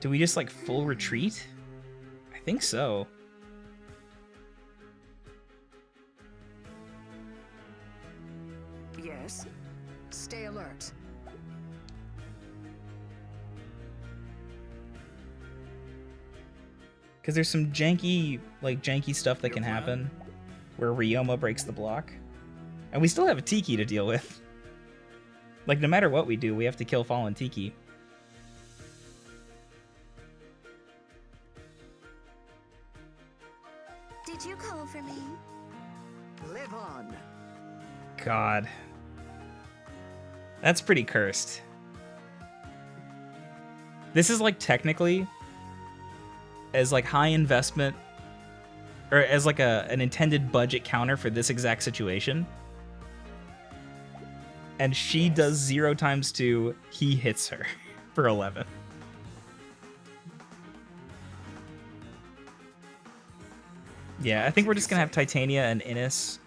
Do we just like full retreat? I think so. Yes. Stay alert. Because there's some janky stuff that Your can plan? happen where Ryoma breaks the block. And we still have a Tiki to deal with. Like, no matter what we do, we have to kill Fallen Tiki. Did you call for me? Live on. God. That's pretty cursed. This is like technically as like high investment or as like an intended budget counter for this exact situation. And she does 0 times 2, he hits her for 11. Yeah, I think we're just gonna have Titania and Innis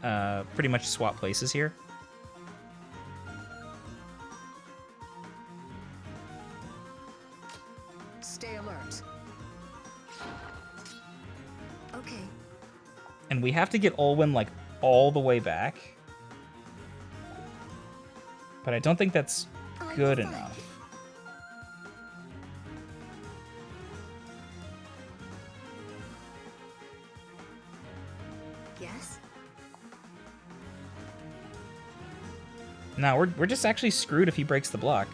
pretty much swap places here. Stay alert. Okay. And we have to get Olwen like all the way back. But I don't think that's good enough. Yes. No, we're just actually screwed if he breaks the block.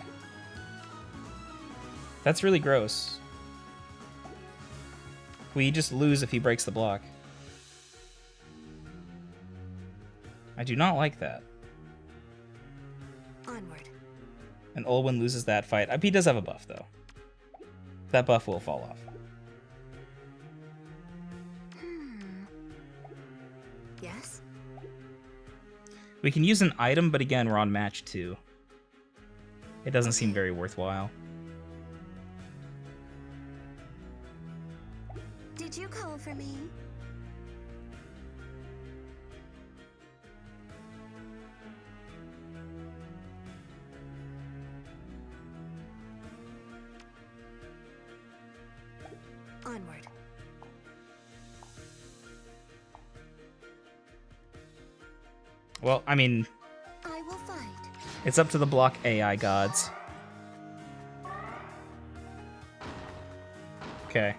That's really gross. We just lose if he breaks the block. I do not like that. Onward. And Olwen loses that fight. He does have a buff, though. That buff will fall off. Yes. We can use an item, but again, we're on match 2. It doesn't seem very worthwhile. Did you call for me? Onward. Well, I mean, I will fight. it's up to the block AI gods. Okay.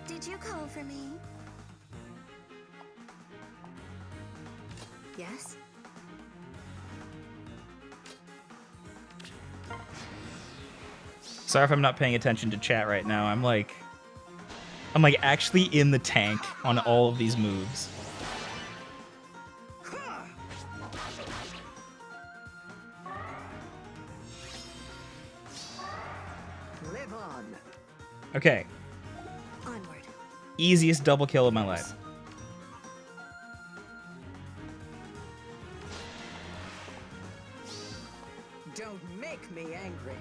Did you call for me? Yes. Sorry if I'm not paying attention to chat right now. I'm like actually in the tank on all of these moves. Live on. Okay. Onward. Easiest double kill of my life. Don't make me angry.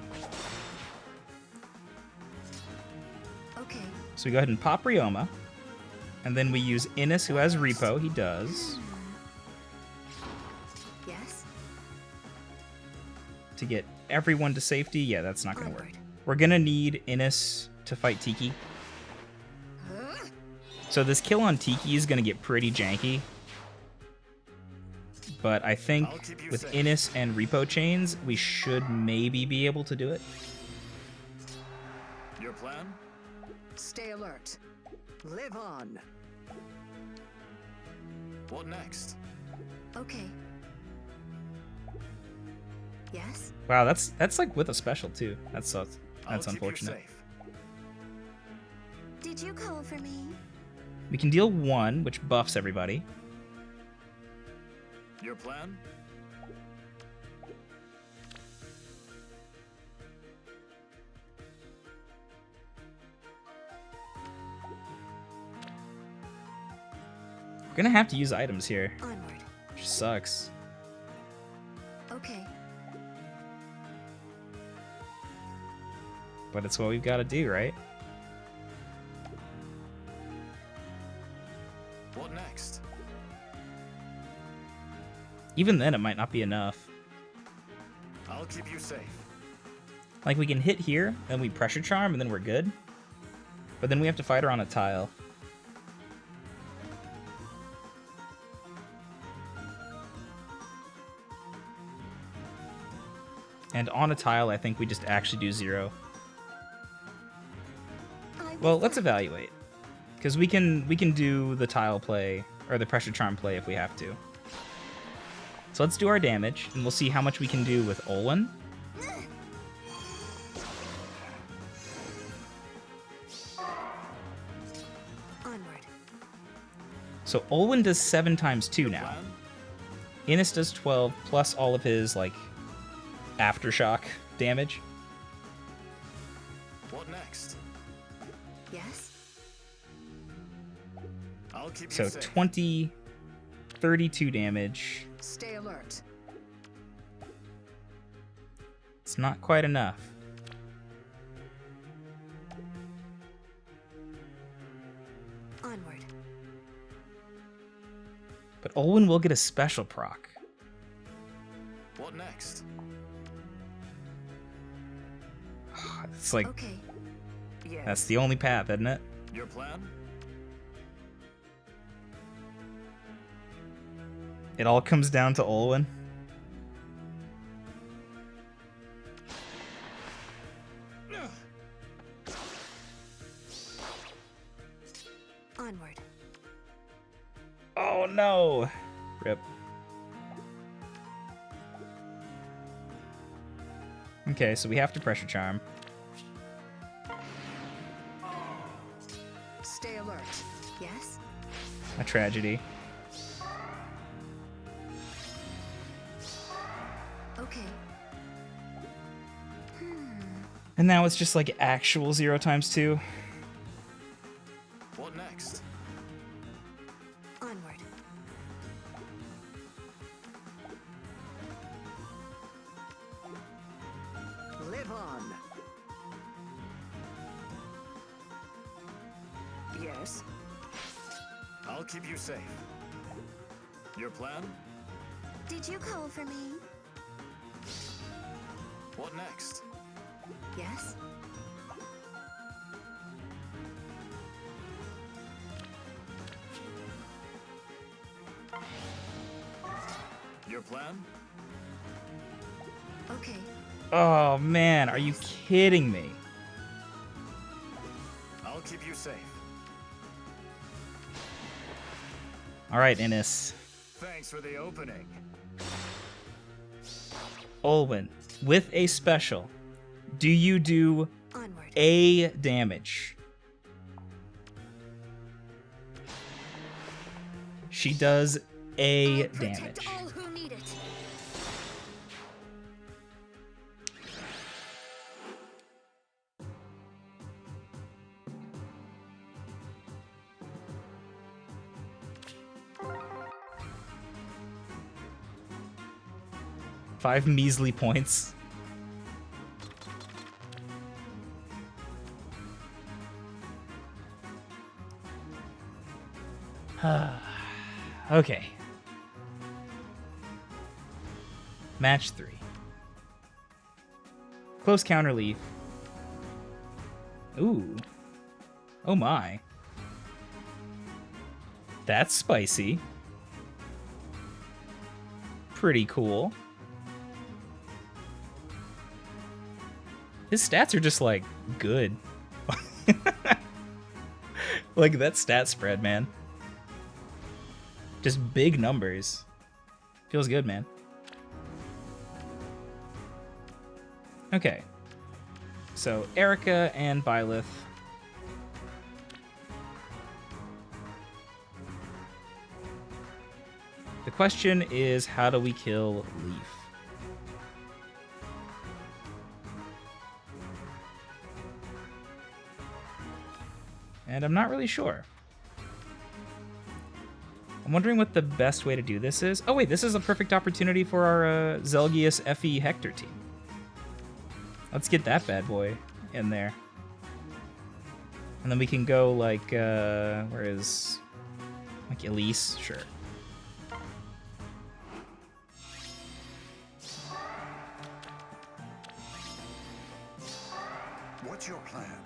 Okay. So we go ahead and pop Ryoma. And then we use Innis, who has Repo. He does. Yes. To get everyone to safety. Yeah, that's not going to work. Onward. We're going to need Innis to fight Tiki. So this kill on Tiki is going to get pretty janky. But I think I'll keep you with safe. Innis and Repo chains, we should maybe be able to do it. Your plan? Stay alert. Live on. What next? Okay. Yes. Wow, that's like with a special too. That's I'll keep you unfortunate. safe. Did you call for me? We can deal 1, which buffs everybody. Your plan? We're gonna have to use items here, Onward. which sucks. Okay. But it's what we've got to do, right? What next? Even then, it might not be enough. I'll keep you safe. Like, we can hit here, and we pressure charm, and then we're good. But then we have to fight her on a tile. And on a tile, I think we just actually do 0. Well, let's evaluate. Because we can do the tile play, or the pressure charm play if we have to. So let's do our damage, and we'll see how much we can do with Olwen. Onward. So Olwen does 7 times 2 now. Plan? Innis does 12, plus all of his, like, aftershock damage. What next? Yes. I'll keep you So safe. 20, 32 damage. Stay alert. It's not quite enough. Onward. But Olwen will get a special proc. What next? It's like, Okay. Yes. that's the only path, isn't it? Your plan? It all comes down to Olwen. Onward. Oh no! Rip. Okay, so we have to pressure charm. Stay alert. Yes. A tragedy. Okay. And now it's just like actual 0 times 2. What next? Onward. Live on. Yes. I'll keep you safe. Your plan? Did you call for me? What next? Yes. Your plan? Okay. Oh man, are you kidding me? I'll keep you safe. Alright, Innis. Thanks for the opening. Olwen, with a special, do you do Onward. A damage? She does A I'll protect damage. all who need it. Five measly points. Okay. Match 3. Close counter leaf. Ooh. Oh my. That's spicy. Pretty cool. His stats are just like good. Like that stat spread, man. Just big numbers. Feels good, man. Okay. So Erica and Byleth. The question is, how do we kill Leaf? And I'm not really sure. I'm wondering what the best way to do this is. Oh wait, this is a perfect opportunity for our Zelgius FE Hector team. Let's get that bad boy in there. And then we can go like, where is Like Elise, sure. What's your plan?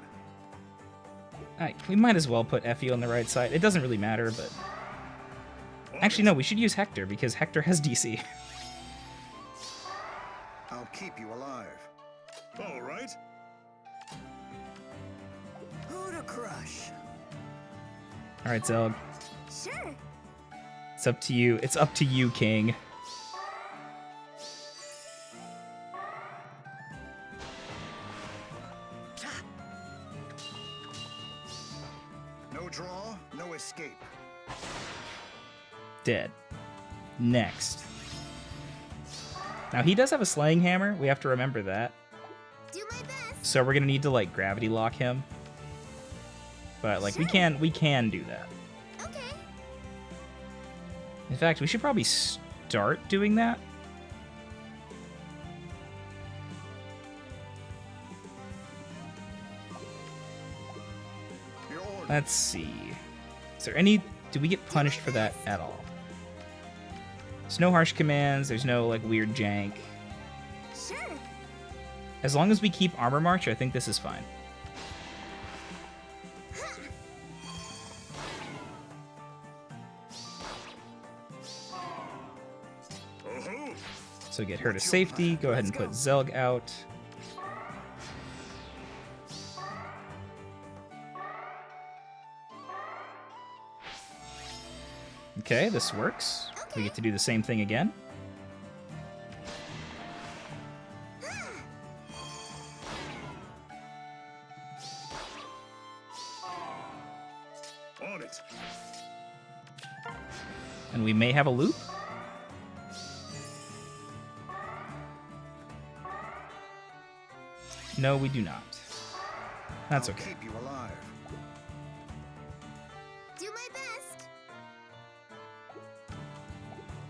Alright, we might as well put Effie on the right side. It doesn't really matter, but... Actually, no, we should use Hector, because Hector has DC. I'll keep you alive. All right. Who to crush? Alright, Zelg. Sure. It's up to you. It's up to you, King. No draw, no escape. Dead. Next. Now, he does have a slaying hammer. We have to remember that. Do my best. So we're gonna need to, like, gravity lock him. But, like, we Sure. can do that. Okay. In fact, we should probably start doing that. Your order. Let's see. Is there any... Do we get punished for that at all? There's no harsh commands. There's no, like, weird jank. Sure. As long as we keep Armor March, I think this is fine. Oh-ho! So get her to safety. Go ahead and put Zelg out. Okay, this works. We get to do the same thing again. On it. And we may have a loop. No, we do not. That's I'll okay. keep you alive. Do my best.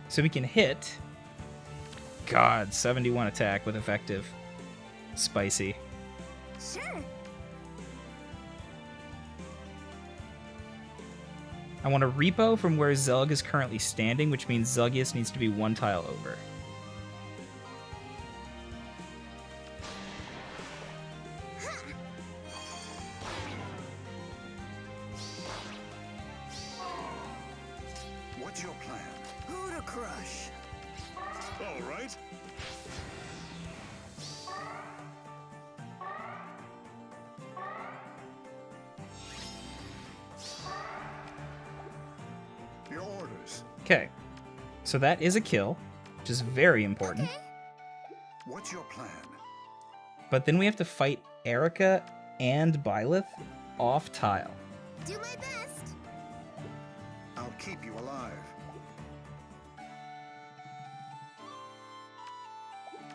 So we can hit. God, 71 attack with effective. Spicy. Sure. I want a repo from where Zelg is currently standing, which means Zelgius needs to be one tile over. What's your plan? Who to crush? All right. Your orders. Okay. So that is a kill, which is very important. Okay. What's your plan? But then we have to fight Erica and Byleth off tile. Do my best. I'll keep you alive.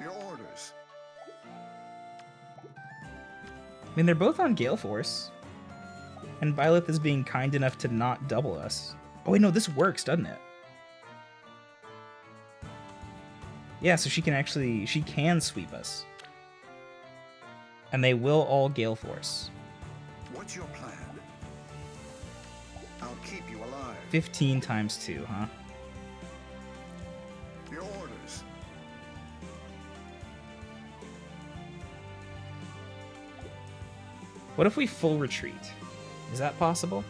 Your orders. I mean, they're both on Gale Force. And Byleth is being kind enough to not double us. Oh, wait, no, this works, doesn't it? Yeah, so she can sweep us. And they will all Gale Force. What's your plan? I'll keep you alive. 15 times 2, huh? Your orders. What if we full retreat? Is that possible?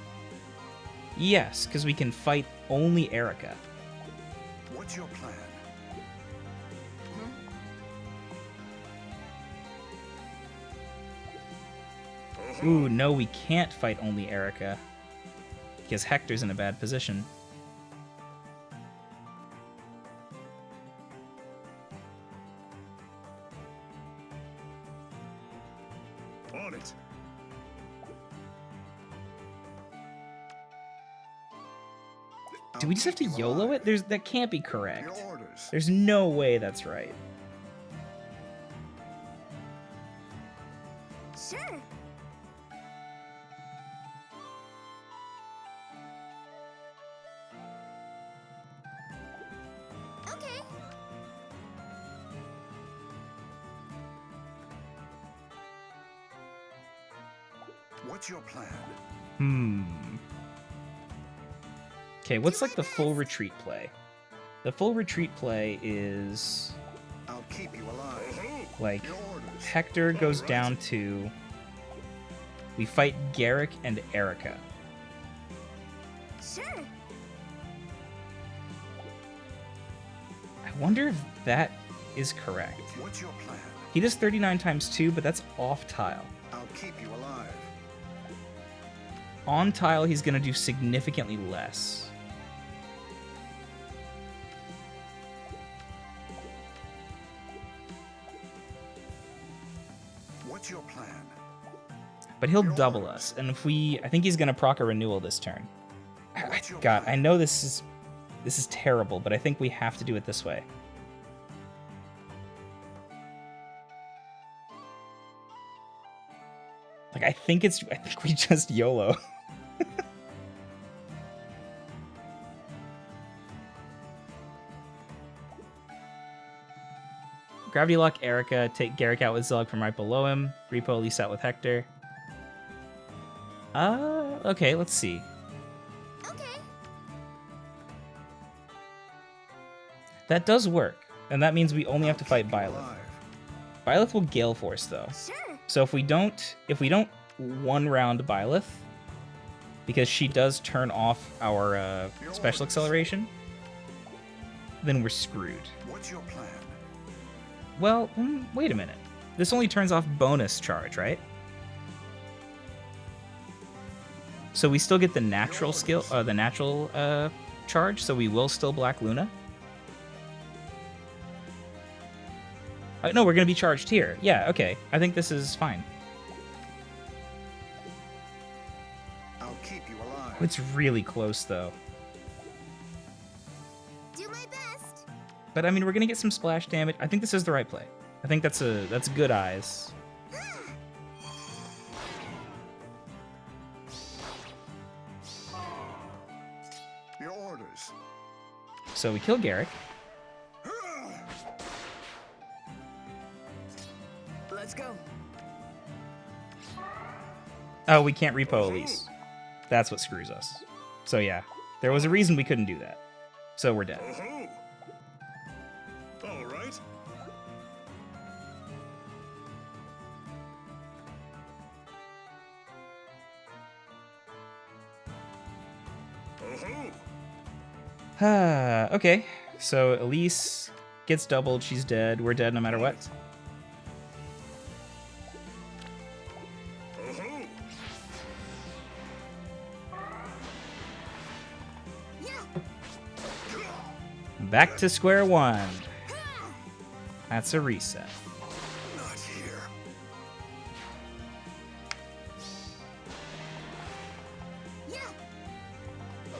Yes, because we can fight only Erica. What's your plan? Ooh, no, we can't fight only Erica. Because Hector's in a bad position. On it. Do we just have to YOLO it? That can't be correct. Your orders. There's no way that's right. Sure. Okay. What's your plan? Okay, what's like the full retreat play? The full retreat play is I'll keep you alive. Oh-ho! like Your orders. Hector goes Alright. down to. We fight Garrick and Erica. Sure. I wonder if that is correct. What's your plan? He does 39 times 2, but that's off tile. I'll keep you alive. On tile, he's going to do significantly less. What's your plan? But he'll double us, and if I think he's going to proc a renewal this turn. What's your God, plan? I know this is terrible, but I think we have to do it this way. Like, I think we just YOLO. Gravity Lock Erica, take Garrick out with Zug from right below him. Repo Elise out with Hector. Okay, let's see. Okay. That does work, and that means we only have to fight Keep you Byleth. alive. Byleth will Gale Force though. Sure. So if we don't one round Byleth, because she does turn off our special acceleration, then we're screwed. What's your plan? Well, wait a minute. This only turns off bonus charge, right? So we still get the natural skill, the natural charge. So we will still Black Luna. No, we're gonna be charged here. Yeah, okay. I think this is fine. I'll keep you alive. It's really close though. Do my best. But I mean, we're gonna get some splash damage. I think this is the right play. I think that's good eyes. Your orders. So we kill Garrick. Let's go. Oh, we can't repo Elise. That's what screws us. So yeah, there was a reason we couldn't do that. So we're dead. Oh-ho! All right. Oh-ho! Okay, so Elise gets doubled. She's dead. We're dead no matter what. Oh-ho! Yeah. Back to square one. That's a reset. Not here. Yeah. Be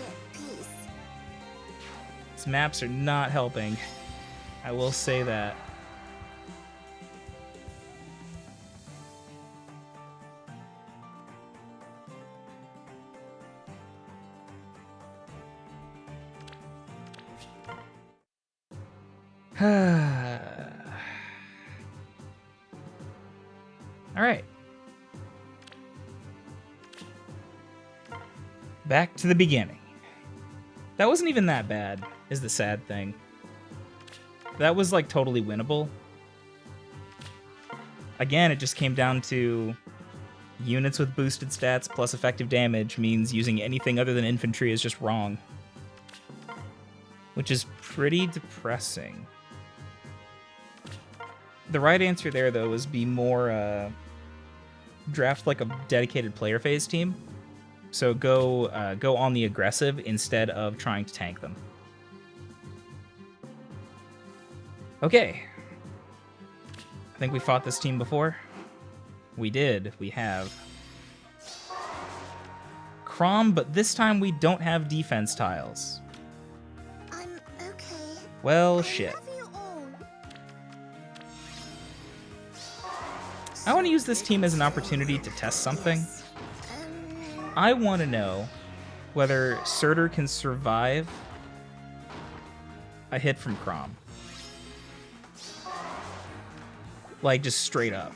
at peace. These maps are not helping. I will say that. All right. Back to the beginning. That wasn't even that bad, is the sad thing. That was like totally winnable. Again, it just came down to units with boosted stats plus effective damage means using anything other than infantry is just wrong. Which is pretty depressing. The right answer there, though, was be more, draft like a dedicated player phase team. So go on the aggressive instead of trying to tank them. Okay. I think we fought this team before. We did. We have Chrom, but this time we don't have defense tiles. I'm okay. Well, I shit. love you all. I want to use this team as an opportunity to test something. Um, I want to know whether Surtur can survive a hit from Chrom. Like, just straight up.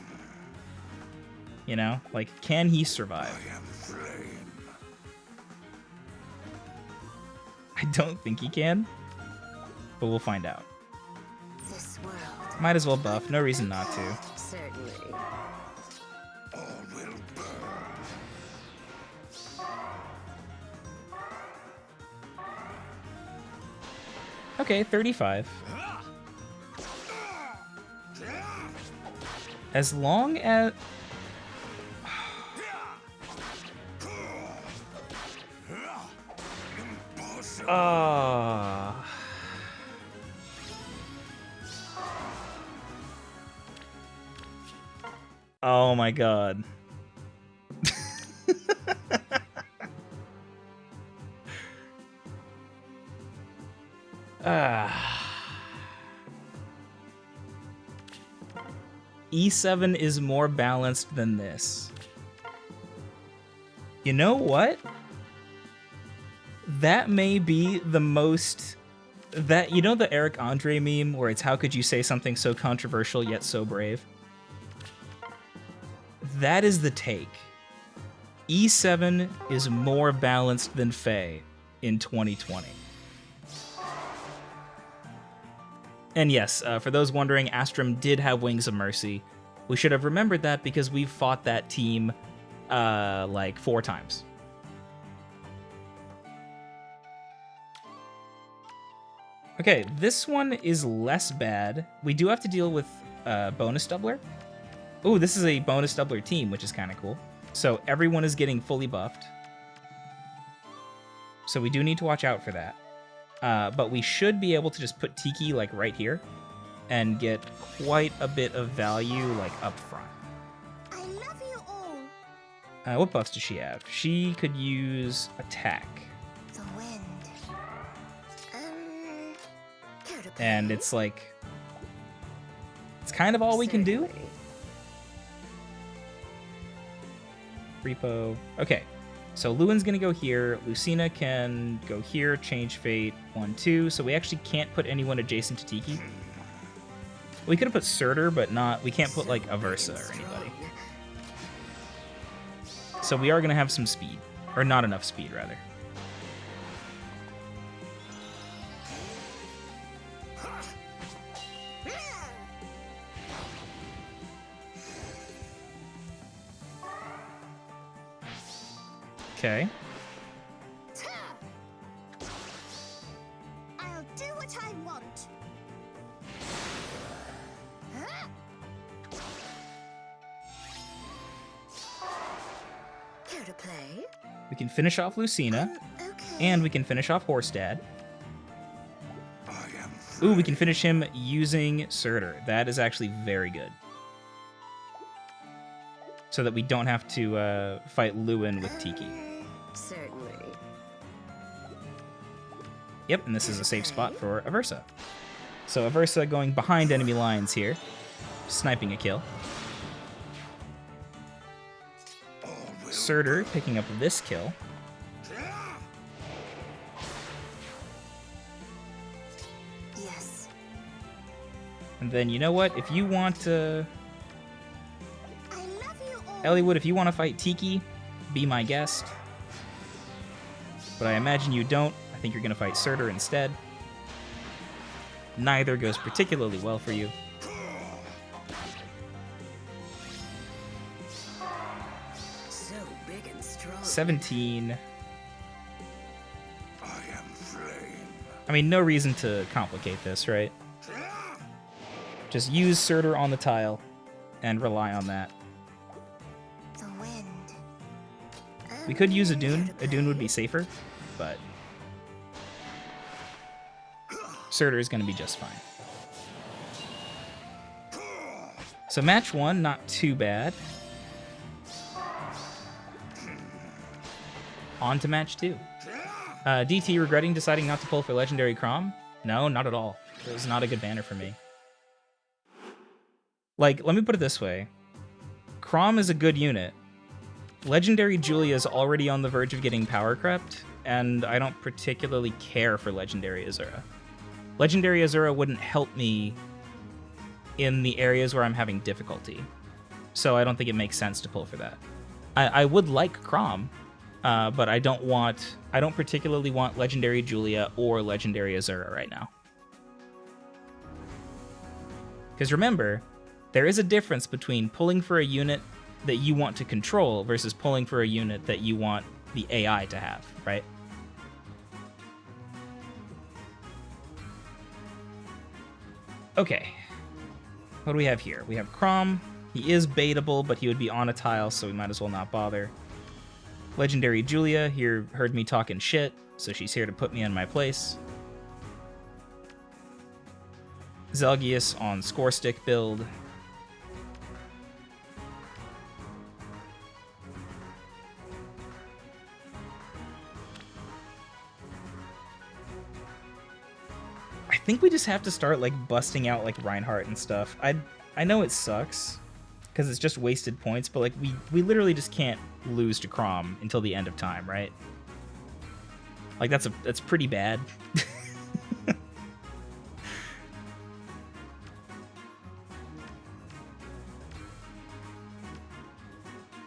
You know? Like, can he survive? I am flame. I don't think he can, but we'll find out. This world. Might as well buff. No reason not to. Certainly. All will burn. Okay, 35. As long as... Oh my god. E7 is more balanced than this. You know what? That may be the most... That, you know the Eric Andre meme where it's how could you say something so controversial yet so brave? That is the take. E7 is more balanced than Faye in 2020. And yes, for those wondering, Astrum did have Wings of Mercy. We should have remembered that because we've fought that team like 4 times. Okay, this one is less bad. We do have to deal with bonus doubler. Ooh, this is a bonus doubler team, which is kind of cool. So everyone is getting fully buffed. So we do need to watch out for that. But we should be able to just put Tiki like right here and get quite a bit of value like up front. I love you all. What buffs does she have? She could use attack. The wind. Care to play? And it's like... It's kind of all we can do. Certainly. Repo. Okay. So Lewin's gonna go here. Lucina can go here, change fate, 1, 2. So we actually can't put anyone adjacent to Tiki. We could have put Surtur, but not. We can't put like Aversa or anybody. So we are gonna have some speed, or not enough speed, rather. Okay. I'll do what I want. Care to play? We can finish off Lucina, Okay. and we can finish off Horstad. I am Ooh, we can finish him using Surtur. That is actually very good. So that we don't have to fight Lewin with Tiki. Certainly. Yep, and this is a safe spot for Aversa. So Aversa going behind enemy lines here, sniping a kill. Surtur picking up this kill. Yes. And then, you know what? If you want to... I love you all. Elliewood, if you want to fight Tiki, be my guest. But I imagine you don't. I think you're going to fight Surtur instead. Neither goes particularly well for you. So big and strong. 17. I am flame. I mean, no reason to complicate this, right? Just use Surtur on the tile and rely on that. The wind. We could use a Dune. A Dune would be safer, but Surtur is going to be just fine. So match 1, not too bad. On to match 2. DT regretting deciding not to pull for Legendary Chrom? No, not at all. It was not a good banner for me. Like, let me put it this way. Chrom is a good unit. Legendary Julia is already on the verge of getting power crept, and I don't particularly care for Legendary Azura. Legendary Azura wouldn't help me in the areas where I'm having difficulty, so I don't think it makes sense to pull for that. I would like Chrom, but I don't particularly want Legendary Julia or Legendary Azura right now. Because remember, there is a difference between pulling for a unit that you want to control versus pulling for a unit that you want the AI to have, right? Okay. What do we have here? We have Chrom. He is baitable, but he would be on a tile, so we might as well not bother. Legendary Julia here heard me talking shit, so she's here to put me in my place. Zelgius on Score Stick build. I think we just have to start like busting out like Reinhardt and stuff. I know it sucks because it's just wasted points, but like we literally just can't lose to Chrom until the end of time, right? Like that's pretty bad.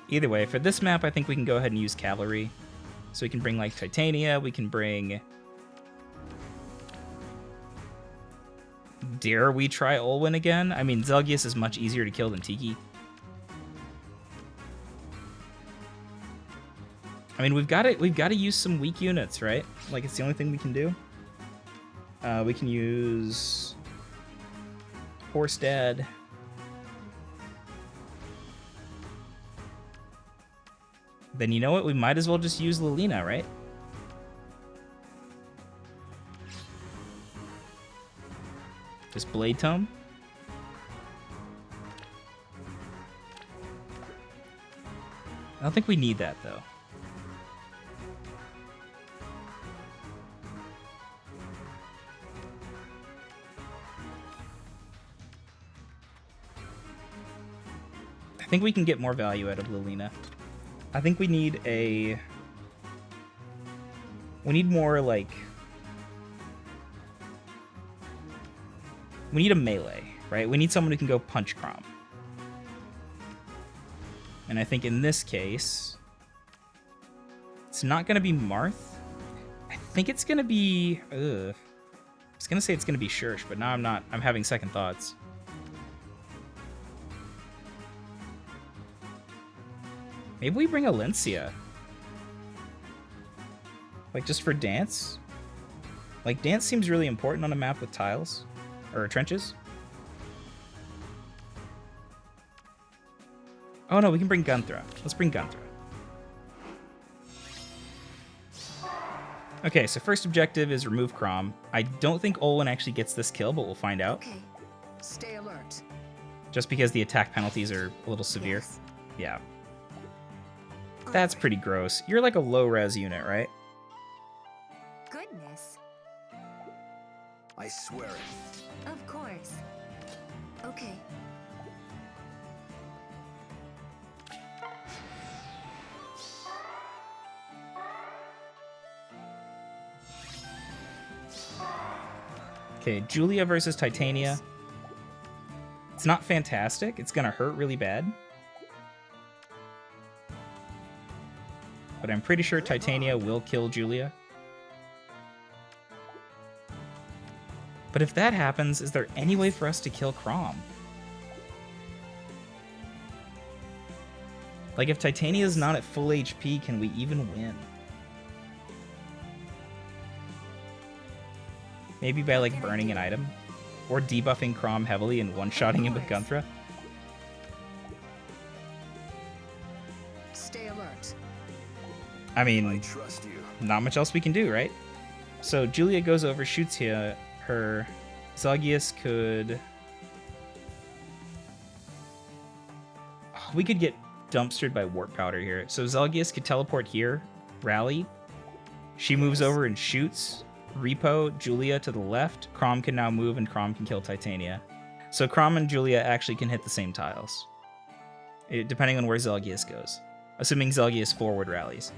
Either way, for this map, I think we can go ahead and use Cavalry. So we can bring like Titania, we can bring... Dare we try Olwen again? I mean, Zelgius is much easier to kill than Tiki. I mean, we've got to use some weak units, right? Like, it's the only thing we can do. We can use Horse Dad. Then you know what? We might as well just use Lilina, right? Just Blade Tome. I don't think we need that, though. I think we can get more value out of Lilina. I think we need more, like... We need a melee, right? We need someone who can go punch Chrom. And I think in this case, it's not going to be Marth. I think it's going to be... I was going to say it's going to be Shursh, but now I'm not. I'm having second thoughts. Maybe we bring Alencia. Like, just for dance? Like, dance seems really important on a map with tiles. Or trenches. Oh no, we can bring Gunthra. Let's bring Gunthra. Okay, so first objective is remove Chrom. I don't think Olwen actually gets this kill, but we'll find out. Okay. Stay alert. Just because the attack penalties are a little severe. Yes. Yeah. That's pretty gross. You're like a low-res unit, right? Goodness. I swear it. Of course. Okay. Okay, Julia versus Titania. It's not fantastic. It's gonna hurt really bad. But I'm pretty sure Titania will kill Julia. But if that happens, is there any way for us to kill Chrom? Like, if Titania's not at full HP, can we even win? Maybe by, like, burning an item? Or debuffing Chrom heavily and one-shotting him with Gunthra? Stay alert. I I mean, trust you. not much else we can do, right? So Julia goes over, shoots her. Zelgius could... Oh, we could get dumpstered by Warp Powder here. So Zelgius could teleport here, rally. She moves over and shoots. Repo, Julia to the left. Chrom can now move, and Chrom can kill Titania. So Chrom and Julia actually can hit the same tiles. Depending on where Zelgius goes. Assuming Zelgius forward rallies.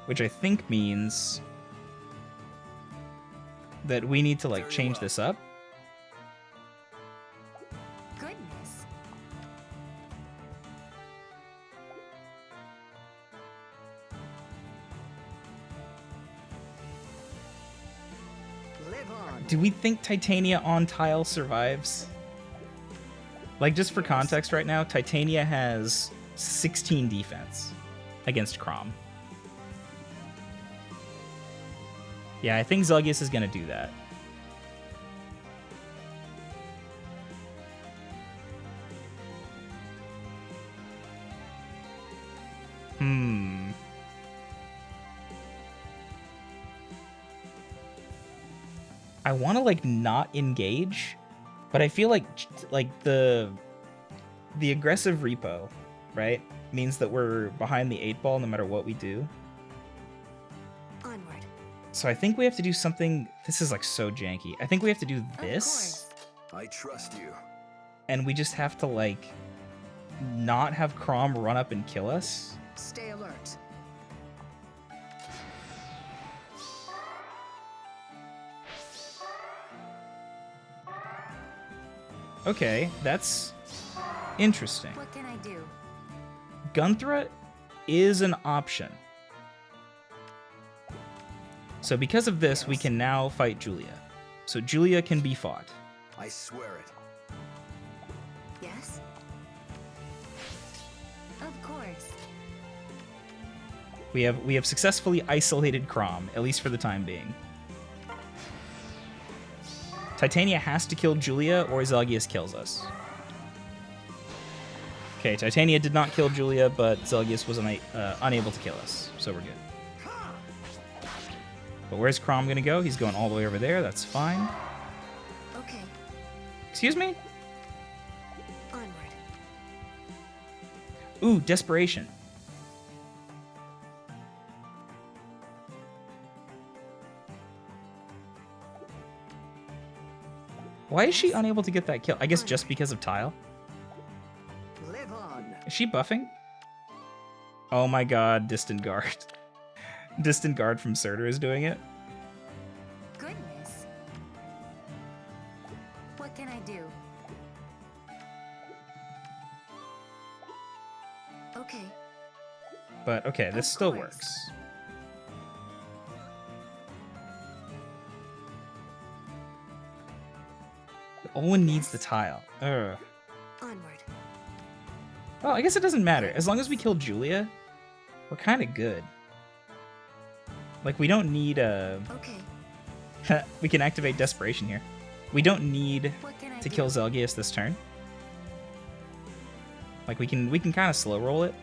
Which I think means that we need to like Very change well. this up. Goodness. Live on. Do we think Titania on tile survives? Like, just for context right now, Titania has 16 defense against Chrom. Yeah, I think Zelgius is going to do that. I want to, like, not engage, but I feel like the aggressive repo, right, means that we're behind the 8 ball no matter what we do. Onward. So I think we have to do something. This is like so janky. I think we have to do Of this, course. I trust you. and we just have to like not have Chrom run up and kill us. Stay alert. Okay, that's interesting. What can I do? Gunthra is an option. So because of this, we can now fight Julia. So Julia can be fought. I swear it. Yes? Of course. We have successfully isolated Chrom, at least for the time being. Titania has to kill Julia or Zelgius kills us. Okay, Titania did not kill Julia, but Zelgius was unable to kill us, so we're good. But where's Chrom gonna go? He's going all the way over there, that's fine. Okay. Excuse me? Onward. Ooh, Desperation. Why is she unable to get that kill? I guess just because of Tile? Live on. Is she buffing? Oh my god, Distant Guard. Distant Guard from Surtur is doing it. Goodness. What can I do? Okay. But okay, this Of still course. works. Owen needs the tile. Ugh. Onward. Well, I guess it doesn't matter. As long as we kill Julia, we're kind of good. Like, we don't need a... Okay. we can activate Desperation here. We don't need What can I to do? kill Zelgius this turn. Like, we can kind of slow roll it.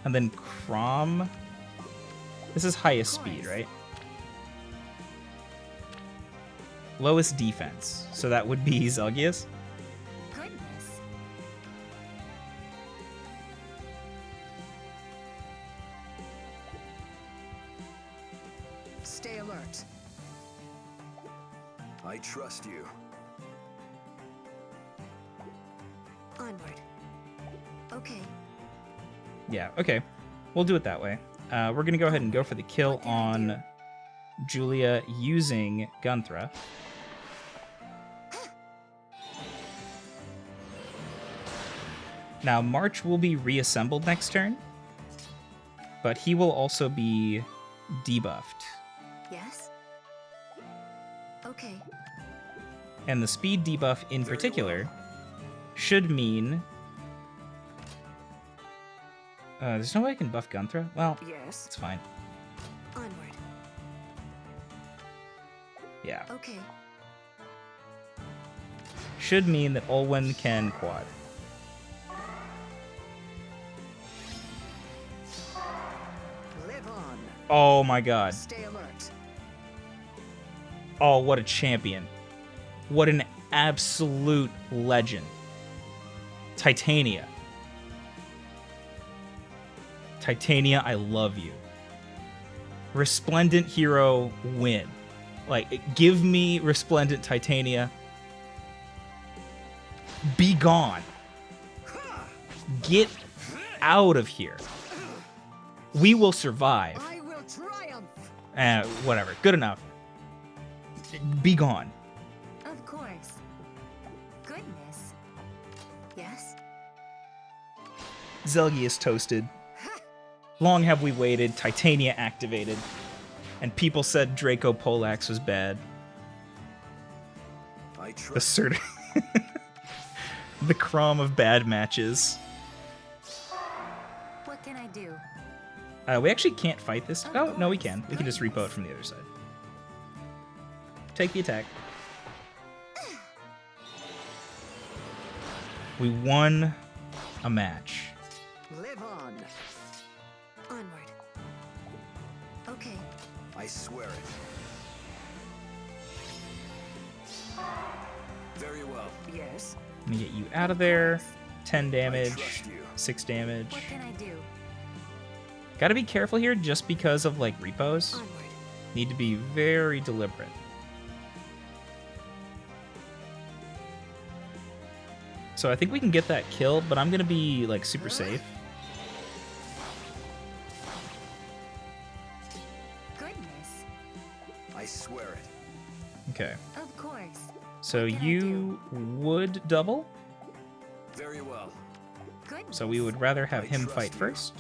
And then Chrom... This is highest speed, course. right? Lowest defense. So that would be Zelgius. Goodness. Stay alert. I trust you. Onward. Okay. Yeah, okay. We'll do it that way. We're going to go ahead and go for the kill What can I do? on Julia using Gunthra. Now, March will be reassembled next turn, but he will also be debuffed. Yes? Okay. And the speed debuff in Very particular should mean... there's no way I can buff Gunthra? Well, Yes. it's fine. Onward. Yeah. Okay. Should mean that Olwen can quad. Live on. Oh my god. Stay alert. Oh, what a champion. What an absolute legend. Titania. Titania, I love you. Resplendent hero win. Like, give me Resplendent Titania. Be gone. Get out of here. We will survive. I will triumph. Whatever. Good enough. Be gone. Of course. Goodness. Yes? Zelgi is toasted. Long have we waited. Titania activated. And people said Draco Polax was bad. I The trust cert. The Chrom of bad matches. What can I do? We actually can't fight this. Oh, no, we can. We can just repo it from the other side. Take the attack. We won a match. Live on. Onward. Okay. I swear it. Very well. Yes. Let me get you out of there. 10 I damage, trust you. 6 damage. What can I do? Gotta be careful here just because of, like, repos. Onward. Need to be very deliberate. So I think we can get that killed, but I'm gonna be, like, super safe. Goodness. I swear it. Okay. Of course. So What can I you would double, Very well. Goodness. so we would rather have I him trust fight you. first.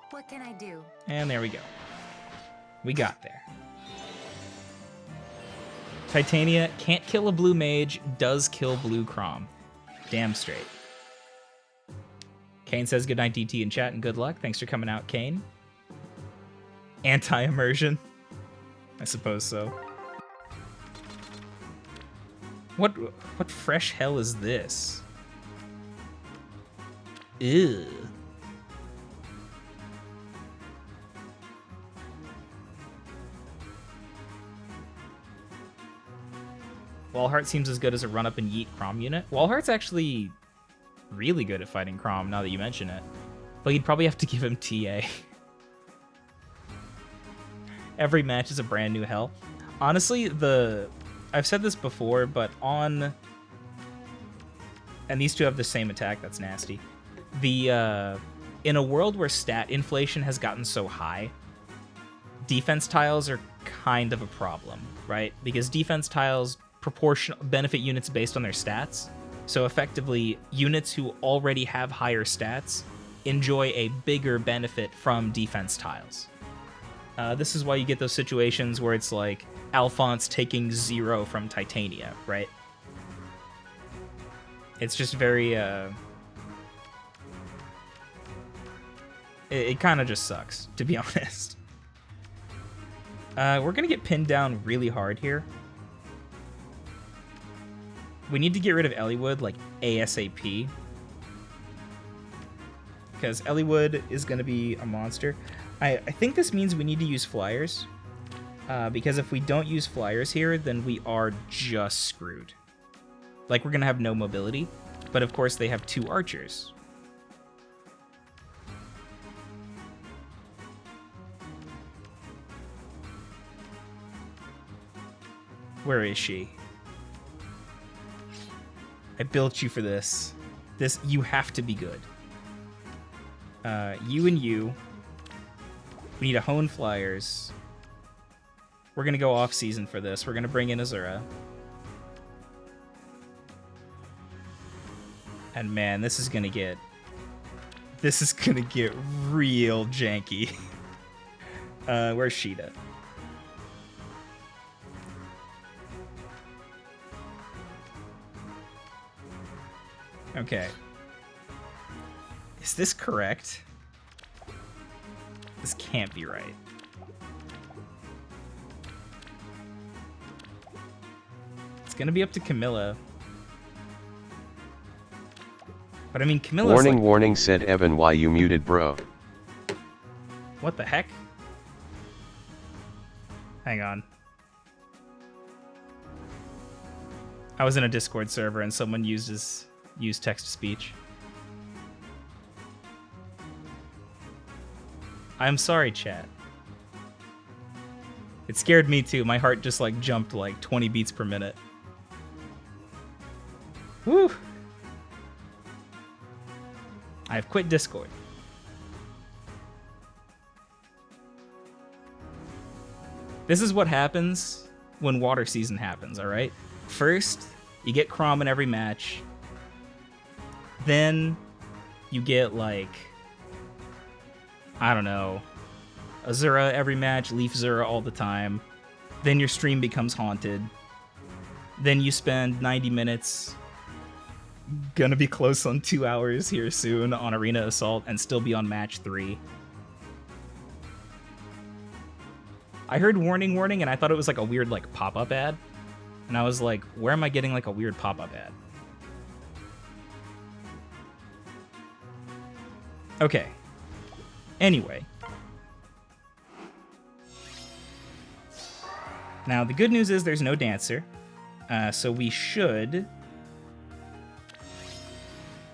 What can I do? And there we go. We got there. Titania can't kill a blue mage, does kill blue Chrom. Damn straight. Kane says goodnight DT in chat and good luck. Thanks for coming out, Kane. Anti-immersion? I suppose so. What fresh hell is this? Ew. Walhart seems as good as a run-up and yeet Chrom unit. Walhart's actually really good at fighting Chrom, now that you mention it. But you'd probably have to give him TA. Every match is a brand new hell. Honestly, I've said this before, but and these two have the same attack, that's nasty. In a world where stat inflation has gotten so high, defense tiles are kind of a problem, right? Because defense tiles benefit units based on their stats. So effectively, units who already have higher stats enjoy a bigger benefit from defense tiles. This is why you get those situations where it's like Alphonse taking 0 from Titania, right? It's just very... It kind of just sucks, to be honest. We're going to get pinned down really hard here. We need to get rid of Eliwood, like, ASAP. Because Eliwood is going to be a monster. I think this means we need to use flyers. Because if we don't use flyers here, then we are just screwed. Like, we're going to have no mobility. But, of course, they have 2 archers. Where is she? I built you for this. You have to be good. You and you. We need to hone flyers. We're gonna go off season for this. We're gonna bring in Azura. And man, this is gonna get real janky. Where's Sheeta? Okay. Is this correct? This can't be right. It's gonna be up to Camilla. But I mean, Camilla's Warning, like, warning, said Evan. Why you muted, bro? what the heck? Hang on. I was in a Discord server and someone used text-to-speech. I'm sorry, chat. It scared me too. My heart just like jumped like 20 beats per minute. Woo! I have quit Discord. This is what happens when water season happens, alright? First, you get Chrom in every match. Then, you get, like, I don't know, Azura every match, Leaf Zura all the time. Then your stream becomes haunted. Then you spend 90 minutes, gonna be close on 2 hours here soon on Arena Assault, and still be on match 3. I heard warning, warning, and I thought it was like a weird like pop-up ad. And I was like, where am I getting like a weird pop-up ad? Okay. Anyway. Now, the good news is there's no dancer. So we should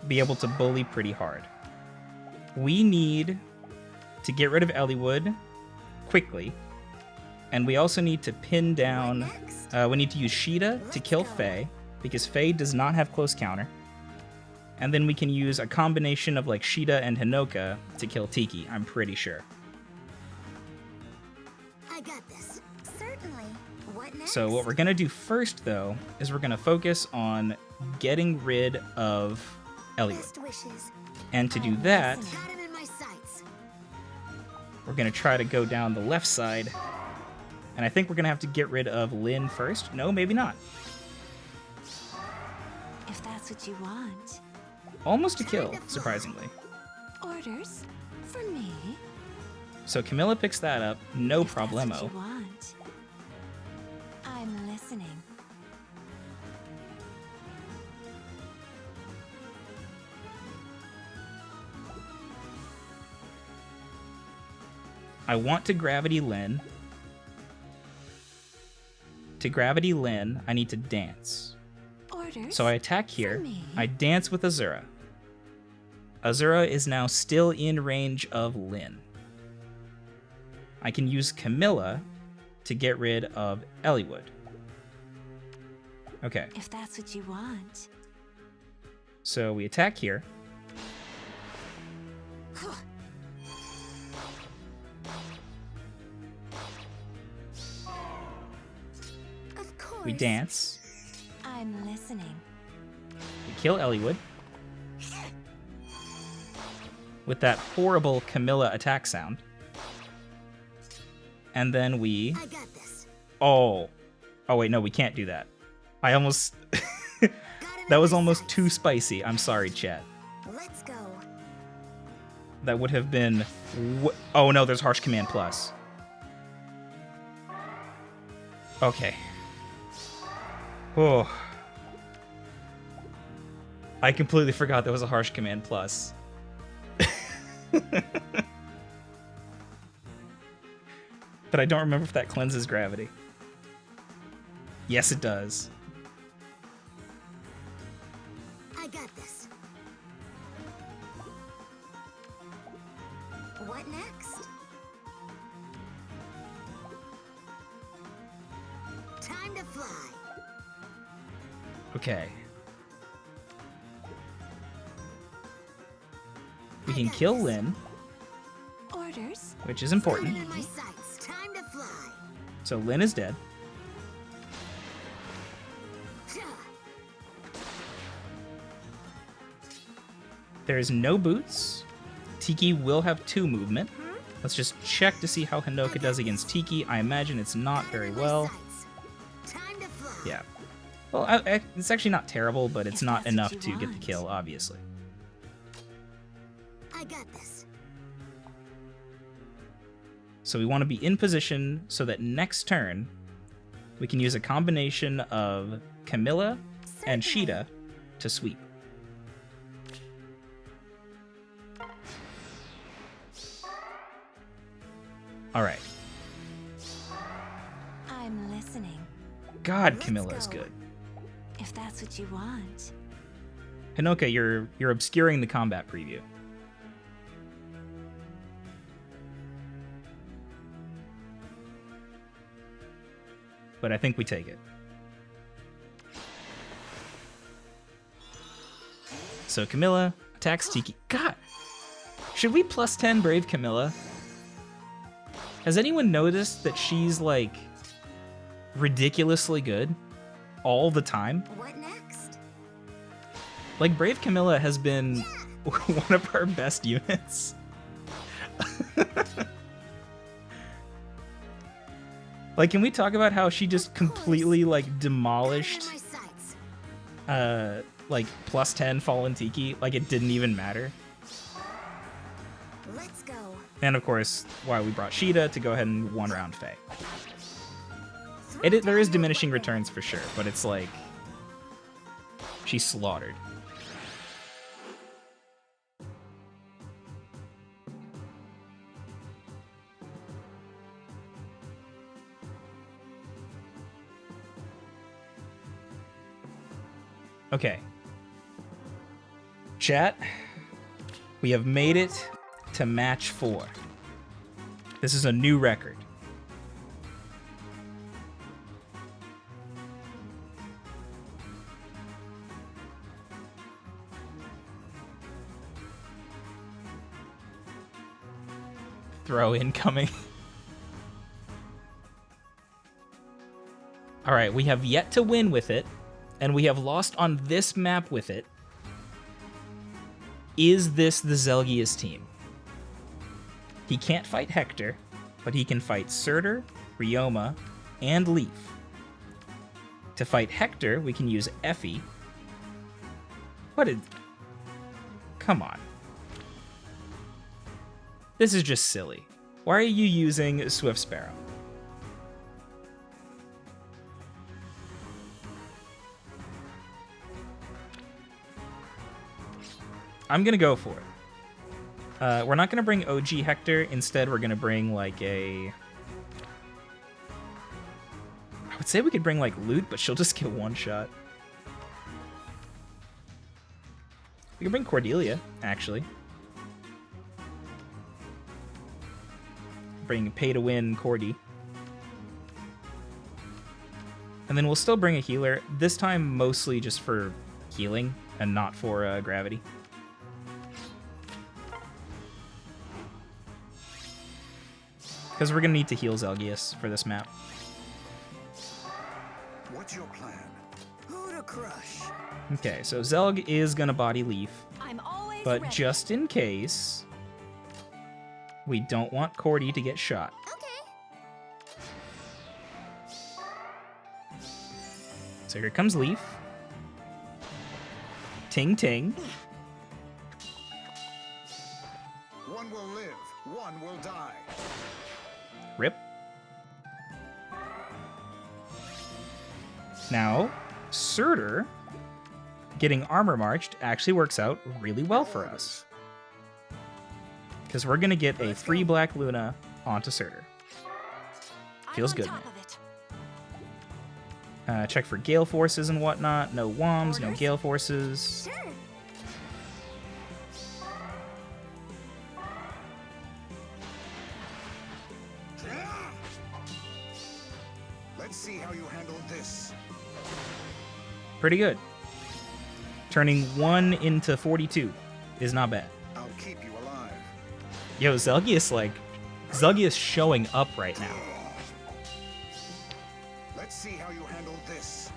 be able to bully pretty hard. We need to get rid of Elliewood quickly. And we also need to pin down... we need to use Sheeta to kill Faye, because Faye does not have close counter. And then we can use a combination of like Sheeta and Hinoka to kill Tiki, I'm pretty sure. I got this. Certainly. What next? So what we're going to do first, though, is we're going to focus on getting rid of Elliewood. Best wishes. And to do that, Got him in my sights. we're going to try to go down the left side. And I think we're going to have to get rid of Lynn first. No, maybe not. If that's what you want. Almost a kill, surprisingly. Orders for me. So Camilla picks that up, no If that's what problemo. you want. I'm listening. I want to Gravity Lynn. To Gravity Lynn, I need to dance. Orders. So I attack here. for me. I dance with Azura. Azura is now still in range of Lynn. I can use Camilla to get rid of Elliewood. Okay, If that's what you want. so we attack here. Of course. We dance. I'm listening. We kill Elliewood. With that horrible Camilla attack sound. And then we... I got this. Oh. Oh, wait, no, we can't do that. I almost... Got him that in was my almost sights. too spicy. I'm sorry, chat. Let's go. That would have been... Oh, no, there's Harsh Command Plus. Okay. Oh. I completely forgot there was a Harsh Command Plus. But I don't remember if that cleanses gravity. Yes, it does. I got this. What next? Time to fly. Okay. We can kill Lynn, Orders. which is Got important. him in my sights. Time to fly. So Lynn is dead. There's no boots. Tiki will have 2 movement. Let's just check to see how Hinoka does against Tiki. I imagine it's not very well. Time to fly. Yeah. Well, it's actually not terrible, but it's If not that's enough what to you get the want. kill, obviously. I got this. So we want to be in position so that next turn we can use a combination of Camilla and Certainly. Sheeta to sweep. All right. I'm listening. God, Let's Camilla is go. good. If that's what you want. Hinoka, you're obscuring the combat preview. But I think we take it. So Camilla attacks Tiki. God! Should we plus 10 Brave Camilla? Has anyone noticed that she's, like, ridiculously good all the time? What next? Like, Brave Camilla has been one of our best units. Like, can we talk about how she just completely, like, demolished, Out of my sights. like, plus 10 Fallen Tiki? Like, it didn't even matter. Let's go. And, of course, why we brought Sheeta to go ahead and one-round Faye. There is diminishing returns for sure, but it's like, she's slaughtered. Okay. Chat, we have made it to match 4. This is a new record. Throw incoming. All right, we have yet to win with it, and we have lost on this map with it. Is this the Zelgius team? He can't fight Hector, but he can fight Surtur, Ryoma, and Leaf. To fight Hector, we can use Effie. What did... Come on. This is just silly. Why are you using Swift Sparrow? I'm gonna go for it. We're not gonna bring OG Hector. Instead, we're gonna bring like a... I would say we could bring like Lute, but she'll just get one shot. We can bring Cordelia, actually. Bring pay to win Cordy. And then we'll still bring a healer, this time mostly just for healing and not for gravity. Because we're going to need to heal Zelgius for this map. What's your plan? Who to crush? Okay, so Zelg is going to body Leaf, I'm always but ready. just in case, we don't want Cordy to get shot. Okay. So here comes Leaf. Ting ting. One will live, one will die. Rip. Now, Surtur getting armor marched actually works out really well for us. Because we're going to get a free Black Luna onto Surtur. Feels I'm on good, top man. of it. Check for Gale Forces and whatnot. No Woms, no Orders? Gale Forces. Sure. Let's see how you handle this. Pretty good. Turning 1 into 42 is not bad. I'll keep you alive. Yo, Zelgius showing up right now. Let's see how you handle this.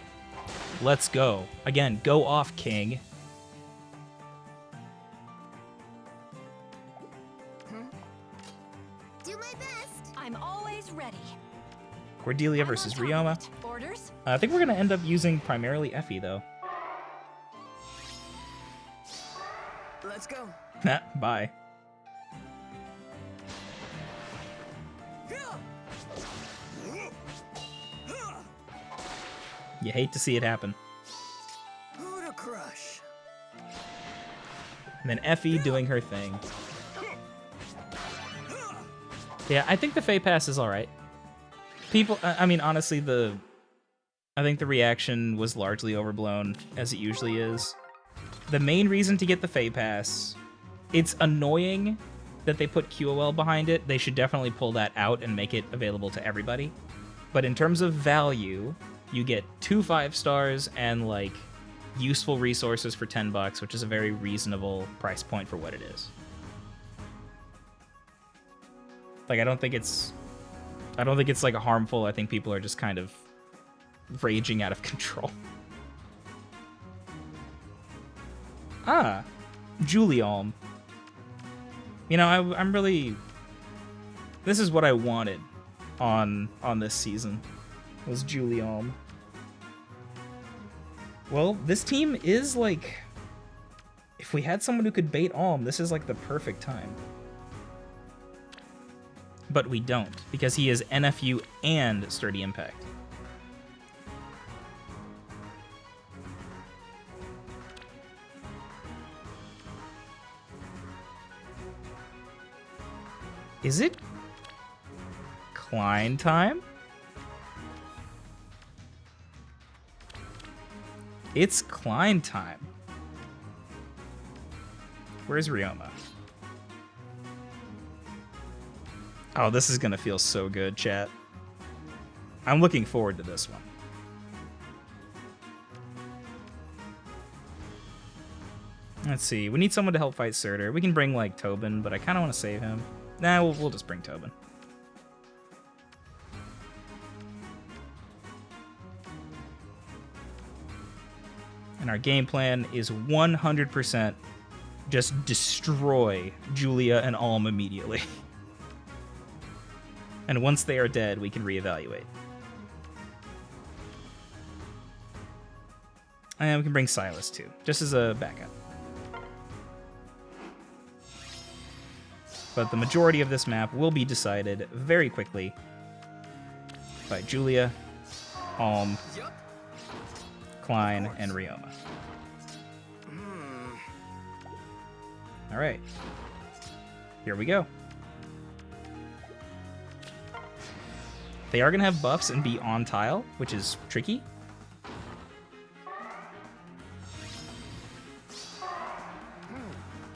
Let's go. Again, go off, King. Do my best. I'm always ready. Cordelia I'm on versus top of Ryoma. it. Orders? I think we're going to end up using primarily Effie, though. Let's go. Bye. You hate to see it happen. Who to crush? And then Effie doing her thing. Yeah, I think the Fey Pass is alright. People, I mean, honestly, I think the reaction was largely overblown, as it usually is. The main reason to get the Fey Pass, it's annoying that they put QOL behind it. They should definitely pull that out and make it available to everybody. But in terms of value, you get 2 5 stars and, like, useful resources for 10 bucks, which is a very reasonable price point for what it is. Like, I don't think it's like harmful. I think people are just kind of raging out of control. Ah, Julialm. You know, I'm really... This is what I wanted on this season, was Julialm. Well, this team is like... If we had someone who could bait Alm, this is like the perfect time. But we don't, because he is NFU and Sturdy Impact. Is it Klein time? It's Klein time. Where's Ryoma? Oh, this is gonna feel so good, chat. I'm looking forward to this one. Let's see. We need someone to help fight Surtur. We can bring, like, Tobin, but I kind of want to save him. Nah, we'll just bring Tobin. And our game plan is 100% just destroy Julia and Alm immediately. And once they are dead, we can reevaluate. And we can bring Silas too, just as a backup. But the majority of this map will be decided very quickly by Julia, Alm, Klein, and Ryoma. All right, here we go. They are going to have buffs and be on tile, which is tricky.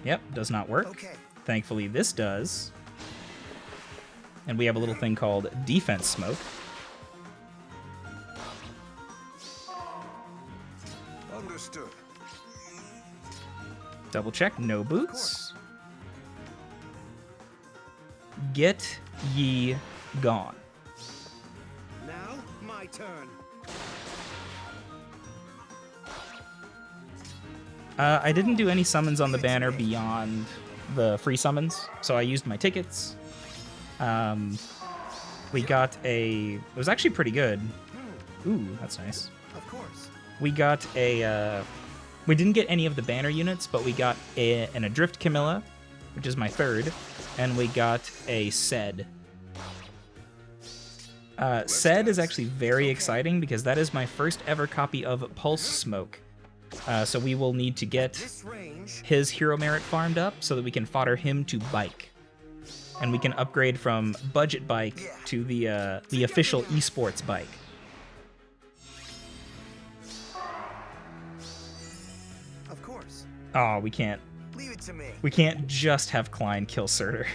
Yep, does not work. Okay. Thankfully, this does. And we have a little thing called defense smoke. Understood. Double check, no boots. Get ye gone. Now, my turn. I didn't do any summons on the banner beyond the free summons, so I used my tickets. We got a... It was actually pretty good. Ooh, that's nice. Of course. We got a... We didn't get any of the banner units, but we got an Adrift Camilla, which is my third, and we got a Sed. Sed is actually very exciting because that is my first ever copy of Pulse Smoke. So we will need to get This range. his hero merit farmed up so that we can fodder him to bike. And we can upgrade from budget bike to the official esports bike. Of course. Oh, we can't Leave it to me. just have Klein kill Surtur.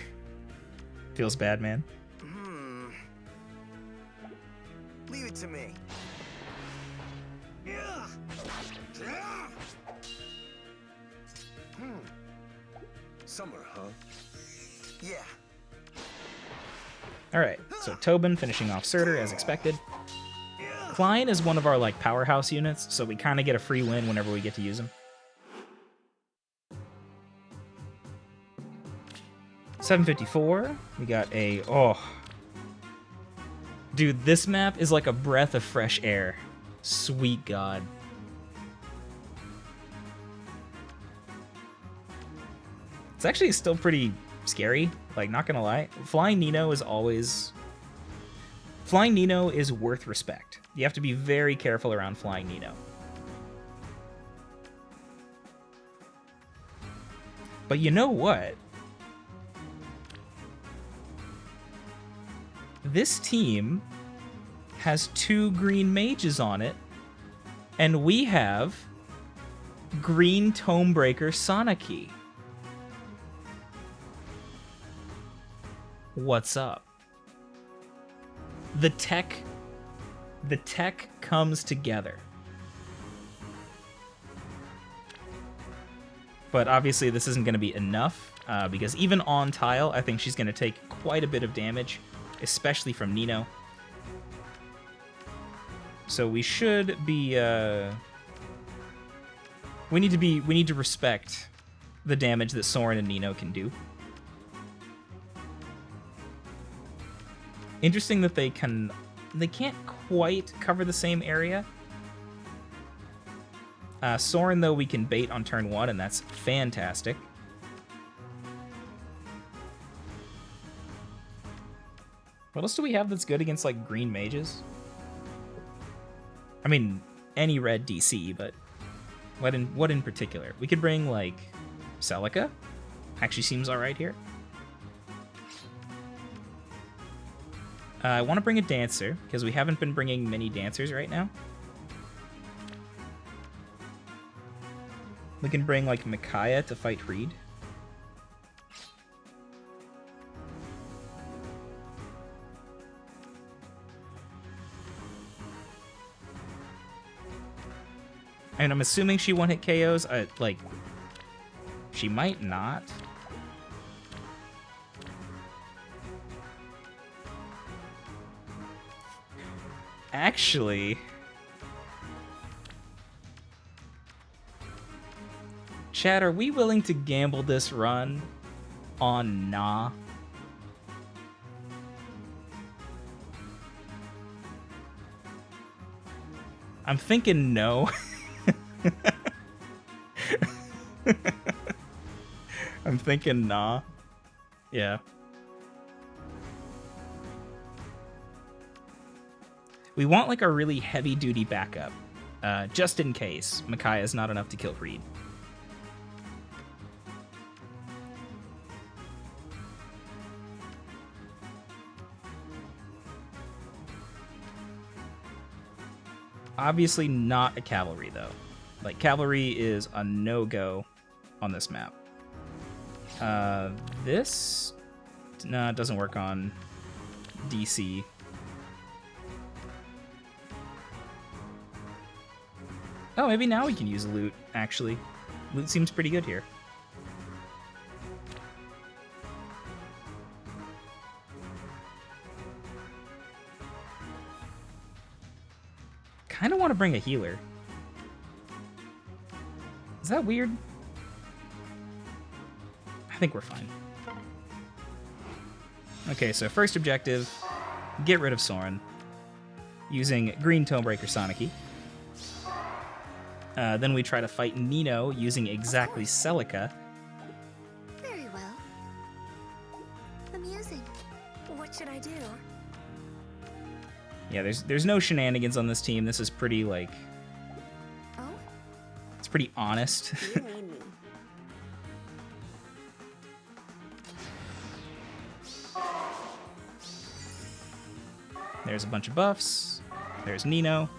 Feels bad, man. Leave it to me. Summer, huh? Yeah. Alright, so Tobin finishing off Surtur as expected. Klein is one of our like powerhouse units, so we kind of get a free win whenever we get to use him. 754, we got a... Oh. Dude, this map is like a breath of fresh air. Sweet God. It's actually still pretty scary, like, not gonna lie. Flying Nino is always... Flying Nino is worth respect. You have to be very careful around Flying Nino. But you know what? This team has 2 green mages on it, and we have green Tomebreaker Soniki. What's up? The tech comes together. But obviously this isn't going to be enough, because even on tile, I think she's going to take quite a bit of damage, especially from Nino. So we should be... we need to respect the damage that Soren and Nino can do. Interesting that they can't quite cover the same area. Soren, though, we can bait on turn 1, and that's fantastic. What else do we have that's good against, like, green mages? I mean, any red DC, but what in particular? We could bring, like, Celica. Actually seems alright here. I want to bring a dancer, because we haven't been bringing many dancers right now. We can bring, like, Micaiah to fight Reed. And I'm assuming she one-hit KOs. Like, she might not. Actually... Chad, are we willing to gamble this run on Nah? I'm thinking no. I'm thinking nah. Yeah. We want like a really heavy-duty backup, just in case Micaiah is not enough to kill Reed. Obviously not a cavalry, though. Like, cavalry is a no-go on this map. This... No, it doesn't work on DC. Oh, maybe now we can use loot, actually. Loot seems pretty good here. Kind of want to bring a healer. Is that weird? I think we're fine. Okay, so first objective, get rid of Soren using Green Tonebreaker Sonicy. Then we try to fight Nino using exactly Celica. Very well. Amusing. What should I do? Yeah, there's no shenanigans on this team. This is pretty, like... Oh? It's pretty honest. You mean me. There's a bunch of buffs. There's Nino.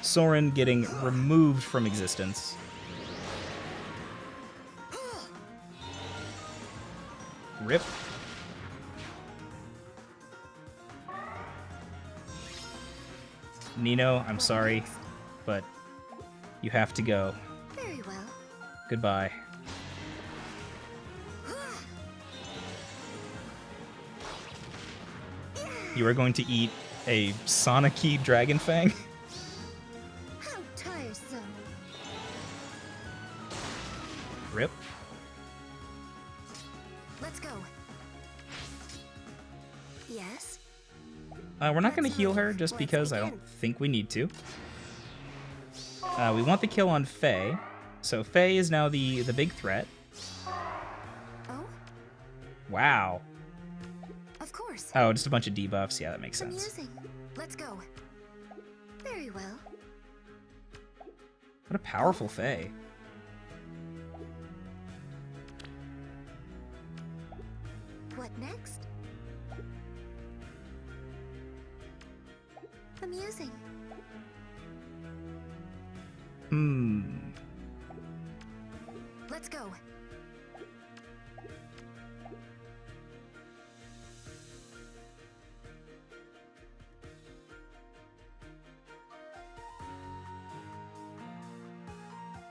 Soren getting removed from existence. Rip. Nino, I'm sorry, but you have to go. Very well. Goodbye. You are going to eat a Sonicy Dragon Fang? How tiresome. Rip. Let's go. Yes? We're not going to heal her just because I don't think we need to. We want the kill on Faye. So Faye is now the big threat. Oh? Wow. Of course. Oh, just a bunch of debuffs. Yeah, that makes sense. Amusing. Let's go. Very well. What a powerful Faye. What next? Amusing. Let's go.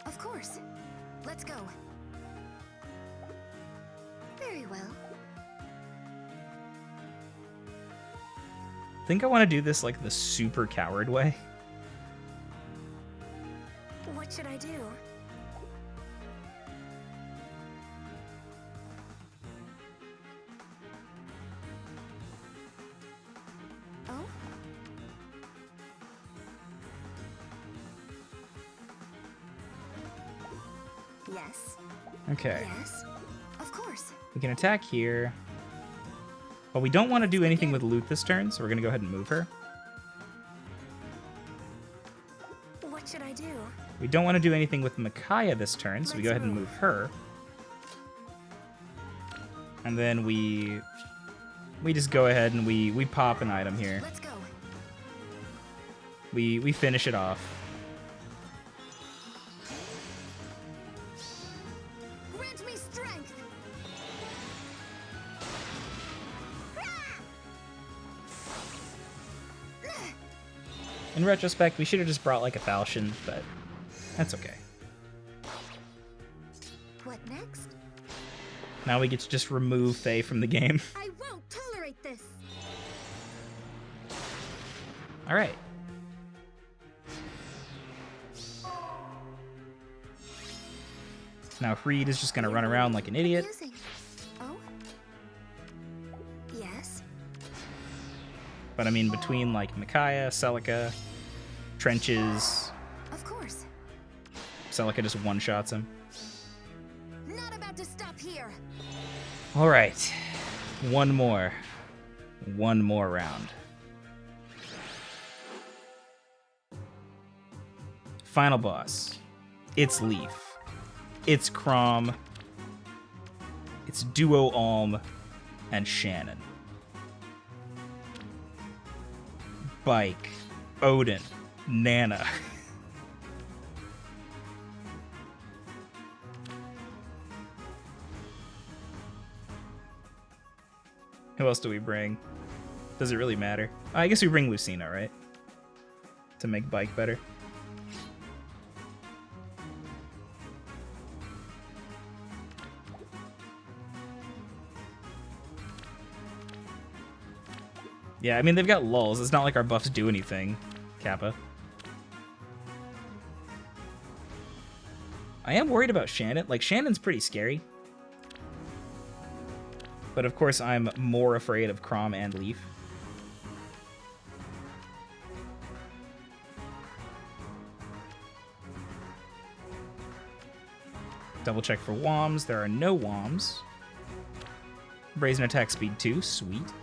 Of course. Let's go. Very well. I think I want to do this like the super coward way. What should I do? Oh? Yes. Okay. Yes. Of course. We can attack here. But we don't want to do anything with loot this turn, so we're going to go ahead and move her. What should I do? We don't want to do anything with Micaiah this turn, so we go Let's ahead and move. move her. And then we just go ahead and we pop an item here. Let's go. We finish it off. Grant me strength. In retrospect, we should have just brought like a falchion, but that's okay. What next? Now we get to just remove Faye from the game. I won't tolerate this. All right. Now Reed is just gonna run around like an idiot. Amusing. Oh? Yes. But I mean, between like Micaiah, Celica, Trenches, Of course. Celica just one-shots him. Not about to stop here. All right. One more round. Final boss. It's Leaf. It's Chrom. It's Duo Alm and Shannon. Bike. Odin. Nana. Who else do we bring? Does it really matter? I guess we bring Lucina, right? To make Bike better. Yeah, I mean, they've got lulls. It's not like our buffs do anything, Kappa. I am worried about Shannon. Like, Shannon's pretty scary. But of course, I'm more afraid of Chrom and Leaf. Double check for Woms. There are no Woms. Brazen attack speed 2. Sweet.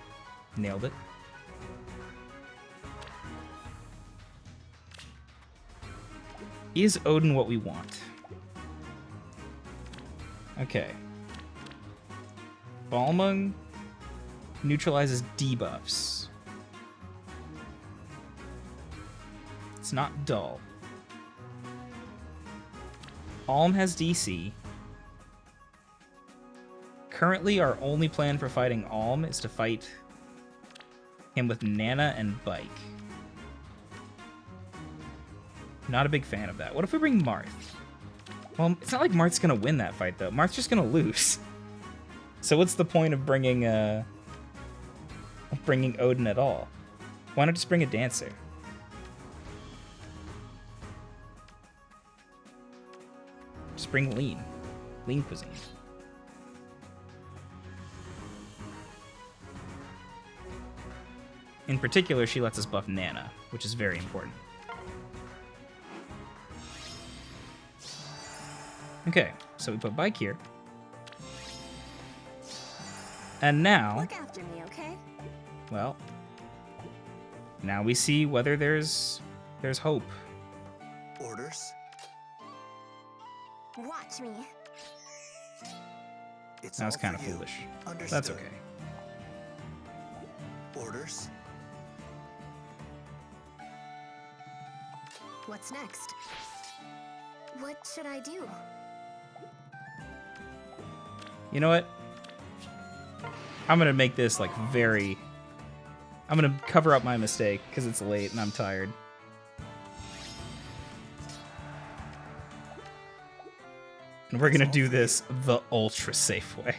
Nailed it. Is Odin what we want? Okay. Balmung neutralizes debuffs. It's not dull. Alm has DC. Currently, our only plan for fighting Alm is to fight him with Nana and Bike. Not a big fan of that. What if we bring Marth? Well, it's not like Marth's gonna win that fight, though. Marth's just gonna lose. So what's the point of bringing Odin at all? Why not just bring a dancer? Just bring Lean. Lean cuisine. In particular, she lets us buff Nana, which is very important. Okay, so we put Bike here. And now, Look after me, okay? well, now we see whether there's hope. Orders? Watch me. It's That was all kind of for you. foolish. Understood. That's okay. Orders? What's next? What should I do? You know what? I'm gonna make this like very... I'm gonna cover up my mistake because it's late and I'm tired. And we're gonna do this the ultra safe way.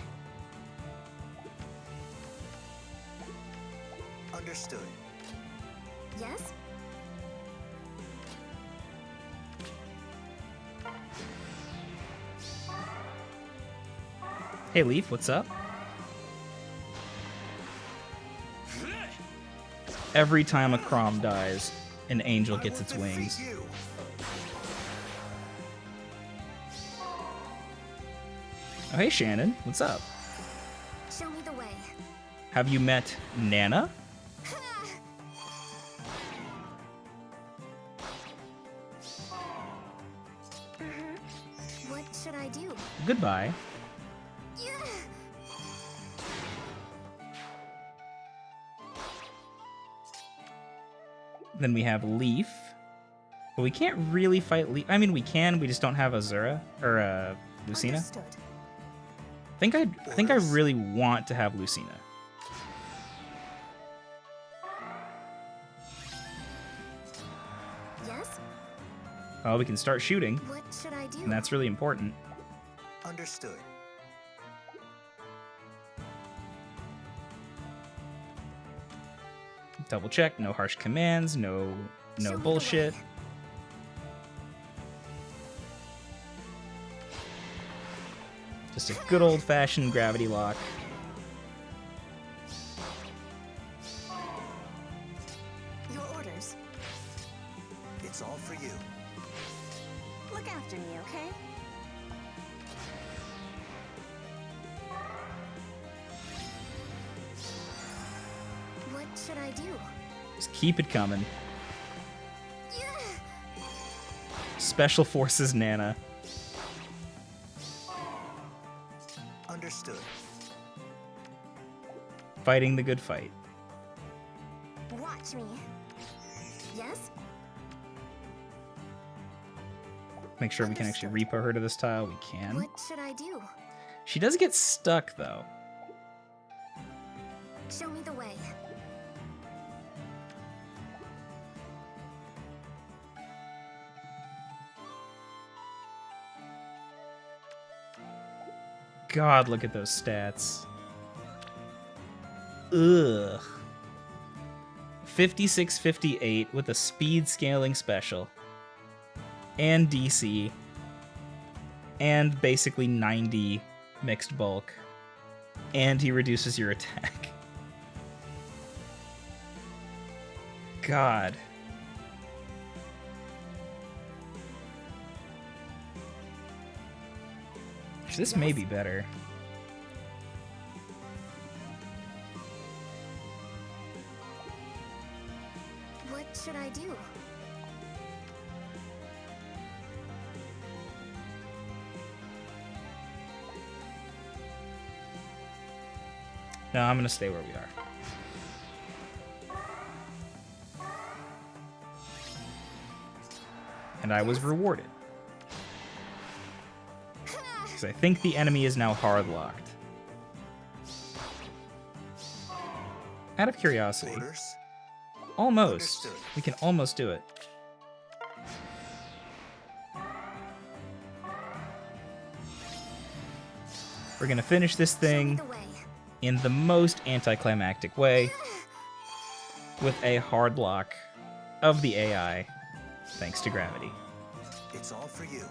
Understood. Yes? Hey Leaf, what's up? Every time a Chrom dies, an angel gets its wings. You. Oh, hey Shannon, what's up? Show me the way. Have you met Nana? What should I do? Goodbye. Yeah. Then we have Leaf. But we can't really fight Leaf. I mean, we can, we just don't have Azura, or Lucina. Understood. I think I really want to have Lucina. Yes? Well, we can start shooting, What should I do? and that's really important. Understood. Double check, no harsh commands, no Show me the bullshit. way. Just a good old-fashioned gravity lock. Your orders. It's all for you. Look after me, okay? What should I do? Just keep it coming. Yeah. Special Forces Nana. Understood. Fighting the good fight. Watch me. Yes? Make sure we can actually repo her to this tile. We can. What should I do? She does get stuck, though. Show me the way. God, look at those stats. Ugh. 56-58 with a speed scaling special. And DC. And basically 90 mixed bulk. And he reduces your attack. God. This may be better. What should I do? No, I'm gonna stay where we are. And I was rewarded. Because I think the enemy is now hard locked. Out of curiosity. Orders. Almost. Understood. We can almost do it. We're gonna finish this Show me thing the way. in the most anticlimactic way with a hard lock of the AI, thanks to gravity. It's all for you.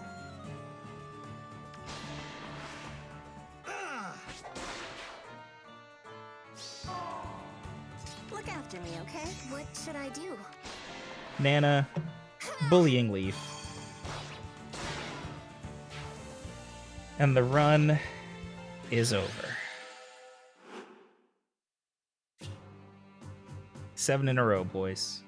Look after me, okay? What should I do? Nana, bullying Leaf. And the run is over. 7 in a row, boys.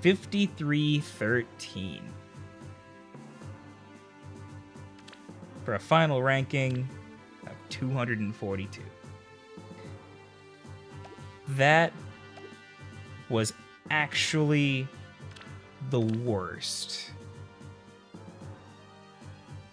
53-13. For a final ranking of 242. That was actually the worst